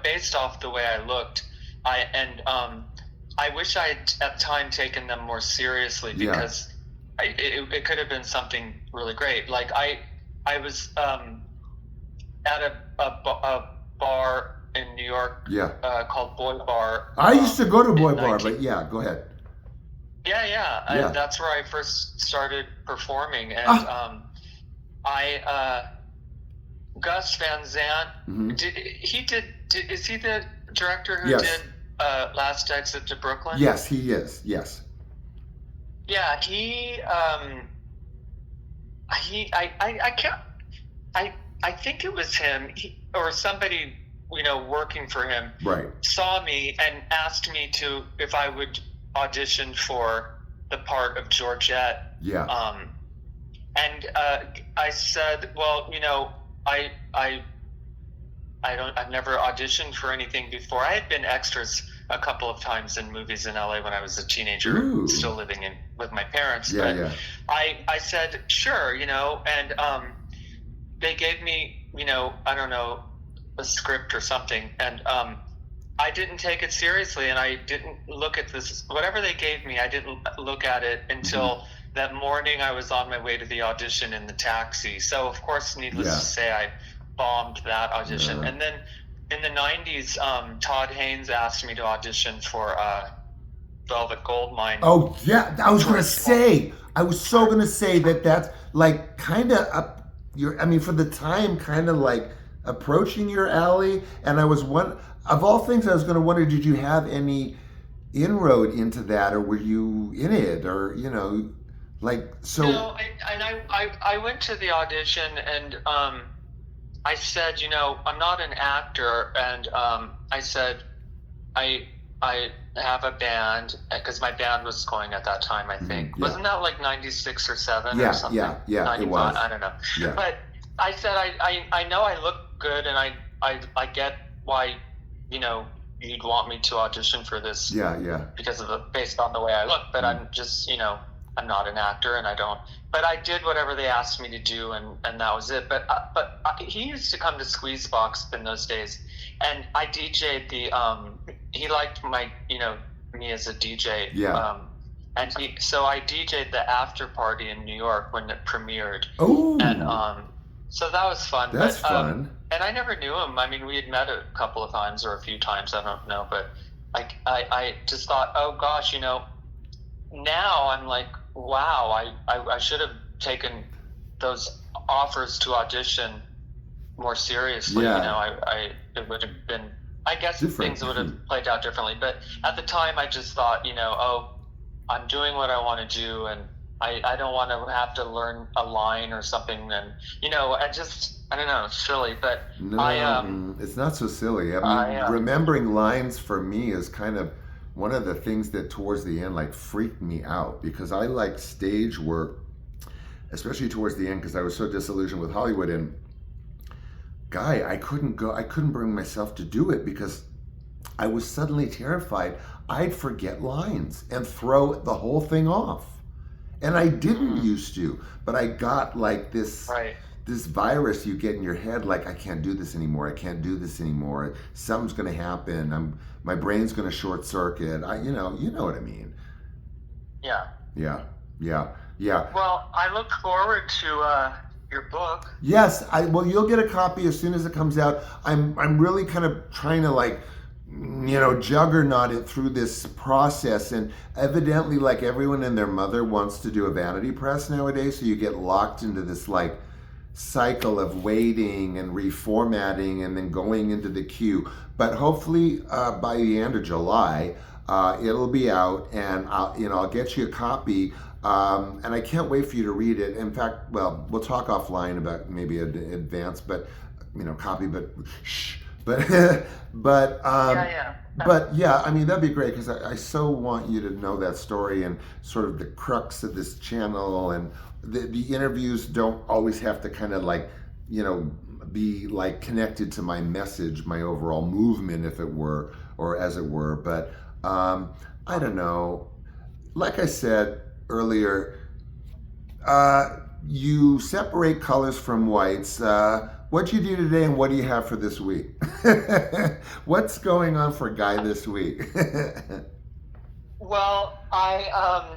based off the way I looked. I wish I had at the time taken them more seriously, because it could have been something really great. Like I was at a bar in New York called Boy Bar. I used to go to Boy Bar, but yeah, go ahead. Yeah. That's where I first started performing, and Gus Van Sant. Mm-hmm. Is he the director who did Last Exit to Brooklyn? Yes, he is. Yes. Yeah, I think it was him, or somebody, working for him, right, saw me and asked me if I would audition for the part of Georgette. Yeah. And I said, well, I've never auditioned for anything before. I had been extras a couple of times in movies in LA when I was a teenager, Ooh. still living with my parents. Yeah, but I said, sure, and they gave me, I don't know, a script or something. And I didn't take it seriously, and I didn't look at this, whatever they gave me, I didn't look at it until that morning I was on my way to the audition in the taxi. So, of course, needless to say, I bombed that audition. And then in the 90s, Todd Haynes asked me to audition for Velvet Goldmine. Oh, yeah. I was going to say, that's like kind of up for the time, kind of like approaching your alley. And I was of all things, I was going to wonder, did you have any inroad into that, or were you in it, or, so. No, I went to the audition, and I said, I'm not an actor, and I said, I have a band, because my band was going at that time, I think. Wasn't that like 96 or 7 or something? Yeah, it was. I don't know. Yeah. But I said, I know I look good, and I get why, you'd want me to audition for this. Yeah. Because based on the way I look, but I'm just, I'm not an actor, and I don't. But I did whatever they asked me to do, and that was it. But he used to come to Squeezebox in those days, and I DJ'd the. He liked my, me as a DJ. Yeah. So I DJ'd the after party in New York when it premiered. Oh. And so that was fun. That's fun. And I never knew him. I mean, we had met a couple of times or a few times, I don't know, but I just thought, oh gosh, now I'm like, wow, I should have taken those offers to audition more seriously. Yeah. It would have been, I guess Different. things would have played out differently. But at the time, I just thought, oh, I'm doing what I want to do, and I don't want to have to learn a line or something. And I don't know, it's silly, but no, it's not so silly. I mean, remembering lines for me is kind of one of the things that towards the end like freaked me out, because I like stage work, especially towards the end, because I was so disillusioned with Hollywood. And I couldn't bring myself to do it because I was suddenly terrified I'd forget lines and throw the whole thing off. And I didn't used to, but I got like this this virus you get in your head, like, I can't do this anymore. I can't do this anymore. Something's going to happen. My brain's going to short circuit. You know what I mean? Yeah. Yeah. Well, I look forward to your book. Yes. Well, you'll get a copy as soon as it comes out. I'm really kind of trying to like, juggernaut it through this process, and evidently, like, everyone and their mother wants to do a vanity press nowadays, so you get locked into this like cycle of waiting and reformatting and then going into the queue. But hopefully by the end of July it'll be out, and I'll get you a copy, and I can't wait for you to read it. In fact, well, we'll talk offline about maybe an advance, but copy, but shh. But yeah, I mean, that'd be great, because I so want you to know that story and sort of the crux of this channel. And the interviews don't always have to kind of like, be like connected to my message, my overall movement, if it were, or as it were. But I don't know. Like I said earlier, you separate colors from whites. What'd you do today, and what do you have for this week? What's going on for Guy this week? Well, I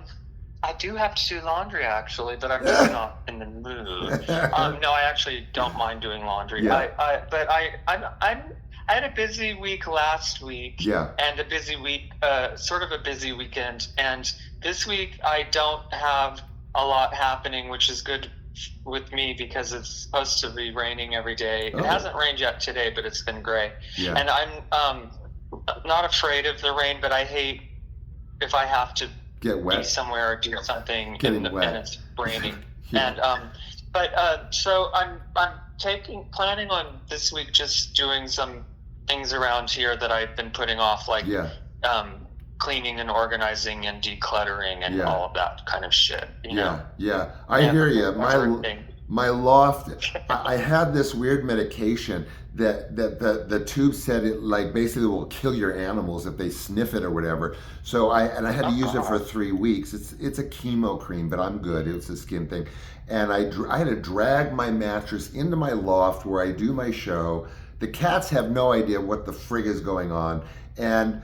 do have to do laundry, actually, but I'm just not in the mood. No, I actually don't mind doing laundry. Yeah. I had a busy week last week. Yeah. And a busy week, sort of a busy weekend. And this week I don't have a lot happening, which is good with me because it's supposed to be raining every day. Oh. It hasn't rained yet today, but it's been gray. Yeah. And I'm not afraid of the rain, but I hate if I have to Get wet. be somewhere or do something Getting wet. and it's raining. Yeah. And so I'm planning on this week just doing some things around here that I've been putting off, like cleaning and organizing and decluttering and all of that kind of shit. Yeah. I hear you. My loft, I had this weird medication that the tube said it like basically will kill your animals if they sniff it or whatever. So I had to use it for 3 weeks. It's a chemo cream, but I'm good. It's a skin thing. And I had to drag my mattress into my loft where I do my show. The cats have no idea what the frig is going on. And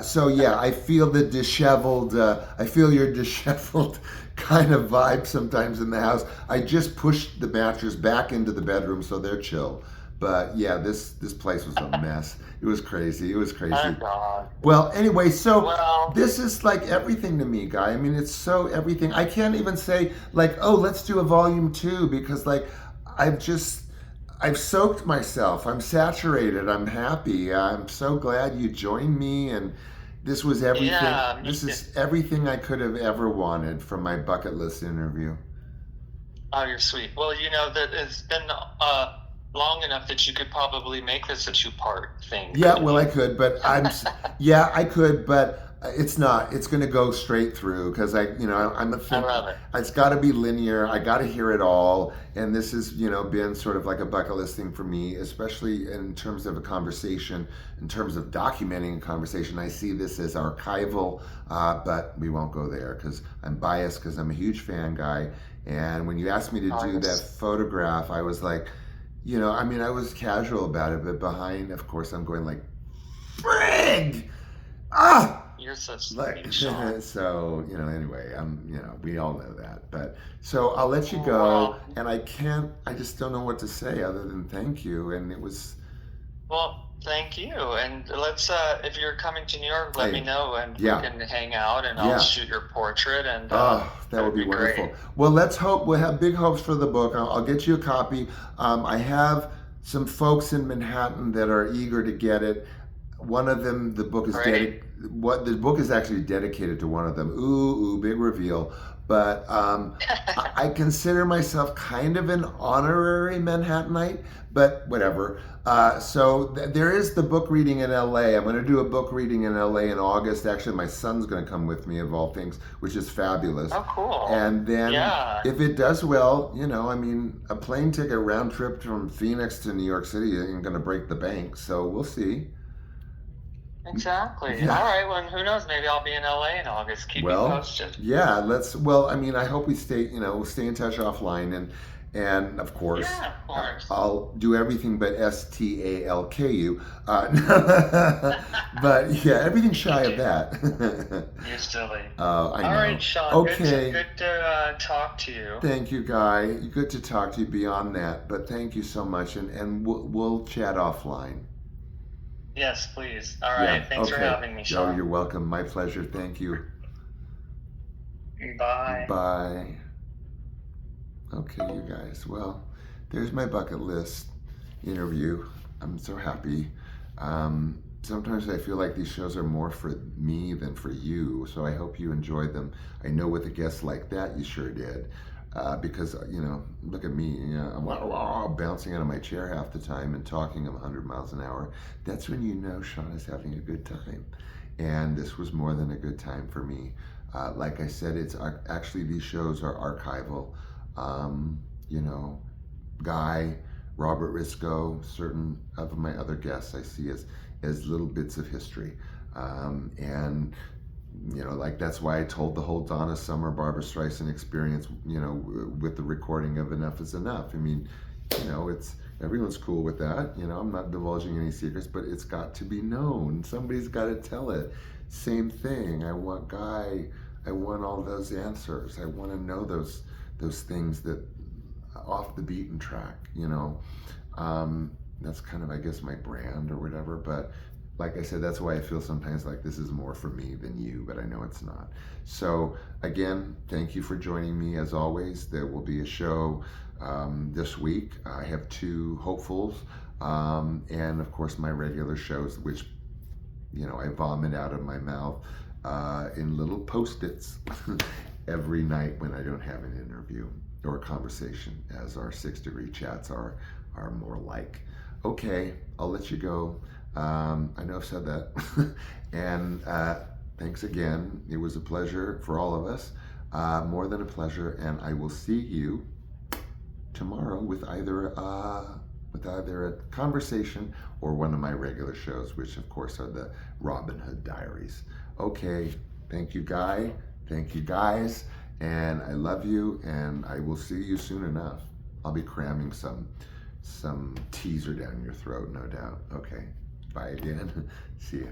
so yeah, I feel the disheveled, I feel your disheveled kind of vibe sometimes in the house. I just pushed the mattress back into the bedroom so they're chill. But yeah, this place was a mess. It was crazy. Oh, God. Well, anyway, so this is like everything to me, Guy. I mean, it's so everything. I can't even say like, oh, let's do a volume 2, because like I've soaked myself. I'm saturated. I'm happy. I'm so glad you joined me, and this was everything. Yeah, this is everything I could have ever wanted from my bucket list interview. Oh, you're sweet. Well, that it's been long enough that you could probably make this a 2-part thing. Yeah, well, I could, but I could, but It's not. It's going to go straight through because I'm a I think. love it. It's got to be linear. I got to hear it all, and this has been sort of like a bucket list thing for me, especially in terms of a conversation, in terms of documenting a conversation. I see this as archival, but we won't go there because I'm biased because I'm a huge fan guy. And when you asked me to do that Nice. photograph, I was like, I was casual about it, but behind, of course, I'm going like, frig! Ah! You're so Like, sweet, Sean. so, anyway, we all know that. But so I'll let you go, Well, and I just don't know what to say other than thank you. And it was, thank you. And let's, if you're coming to New York, let me I, know and we yeah, can hang out and I'll yeah. shoot your portrait and Oh, that that would would be be great. wonderful. Well, let's hope we'll have big hopes for the book. I'll get you a copy. I have some folks in Manhattan that are eager to get it. One of them, the book is Great. what the book is actually dedicated to one of them. Ooh, big reveal. But I consider myself kind of an honorary Manhattanite, but whatever. There is the book reading in LA. I'm going to do a book reading in LA in August. Actually, my son's going to come with me, of all things, which is fabulous. Oh, cool. And then Yeah, if it does well, a plane ticket round trip from Phoenix to New York City isn't going to break the bank. So we'll see. exactly. Yeah. All right. Well, who knows? Maybe I'll be in LA in August. Keep me Well, posted. yeah, I hope we we'll stay in touch offline and of course, Yeah, of course. I'll do everything but STALKU. But yeah, everything shy of that. You're silly. I All know. right, Sean. Okay. Good to talk to you. Thank you, Guy. Good to talk to you beyond that, but thank you so much, and we'll chat offline. Yes, please. All Yeah, right. Thanks for okay. having me, Oh, Sean. you're welcome. My pleasure. Thank you. Bye. Bye. Okay, you guys. Well, there's my bucket list interview. I'm so happy. Sometimes I feel like these shows are more for me than for you, so I hope you enjoyed them. I know with a guest like that, you sure did. Because, look at me, I'm bouncing out of my chair half the time and talking 100 miles an hour. That's when you know Sean is having a good time. And this was more than a good time for me. Like I said, actually, these shows are archival. Um, you know, Guy, Robert Risco, certain of my other guests I see as little bits of history. And like that's why I told the whole Donna Summer, Barbara Streisand experience, with the recording of Enough is Enough. I mean, it's everyone's cool with that. I'm not divulging any secrets, but it's got to be known. Somebody's got to tell it. Same thing. I want all those answers. I want to know those things that off the beaten track. That's kind of, I guess, my brand or whatever. But like I said, that's why I feel sometimes like this is more for me than you, but I know it's not. So again, thank you for joining me as always. There will be a show this week. I have 2 hopefuls, and of course my regular shows, which I vomit out of my mouth in little post-its every night when I don't have an interview or a conversation, as our 6-degree chats are more like. Okay, I'll let you go. I know I've said that. And thanks again. It was a pleasure for all of us. More than a pleasure. And I will see you tomorrow with either a conversation or one of my regular shows, which of course are the Robin Hood Diaries. Okay, thank you, Guy. Thank you, guys. And I love you, and I will see you soon enough. I'll be cramming some teaser down your throat, no doubt. Okay, bye again. See ya.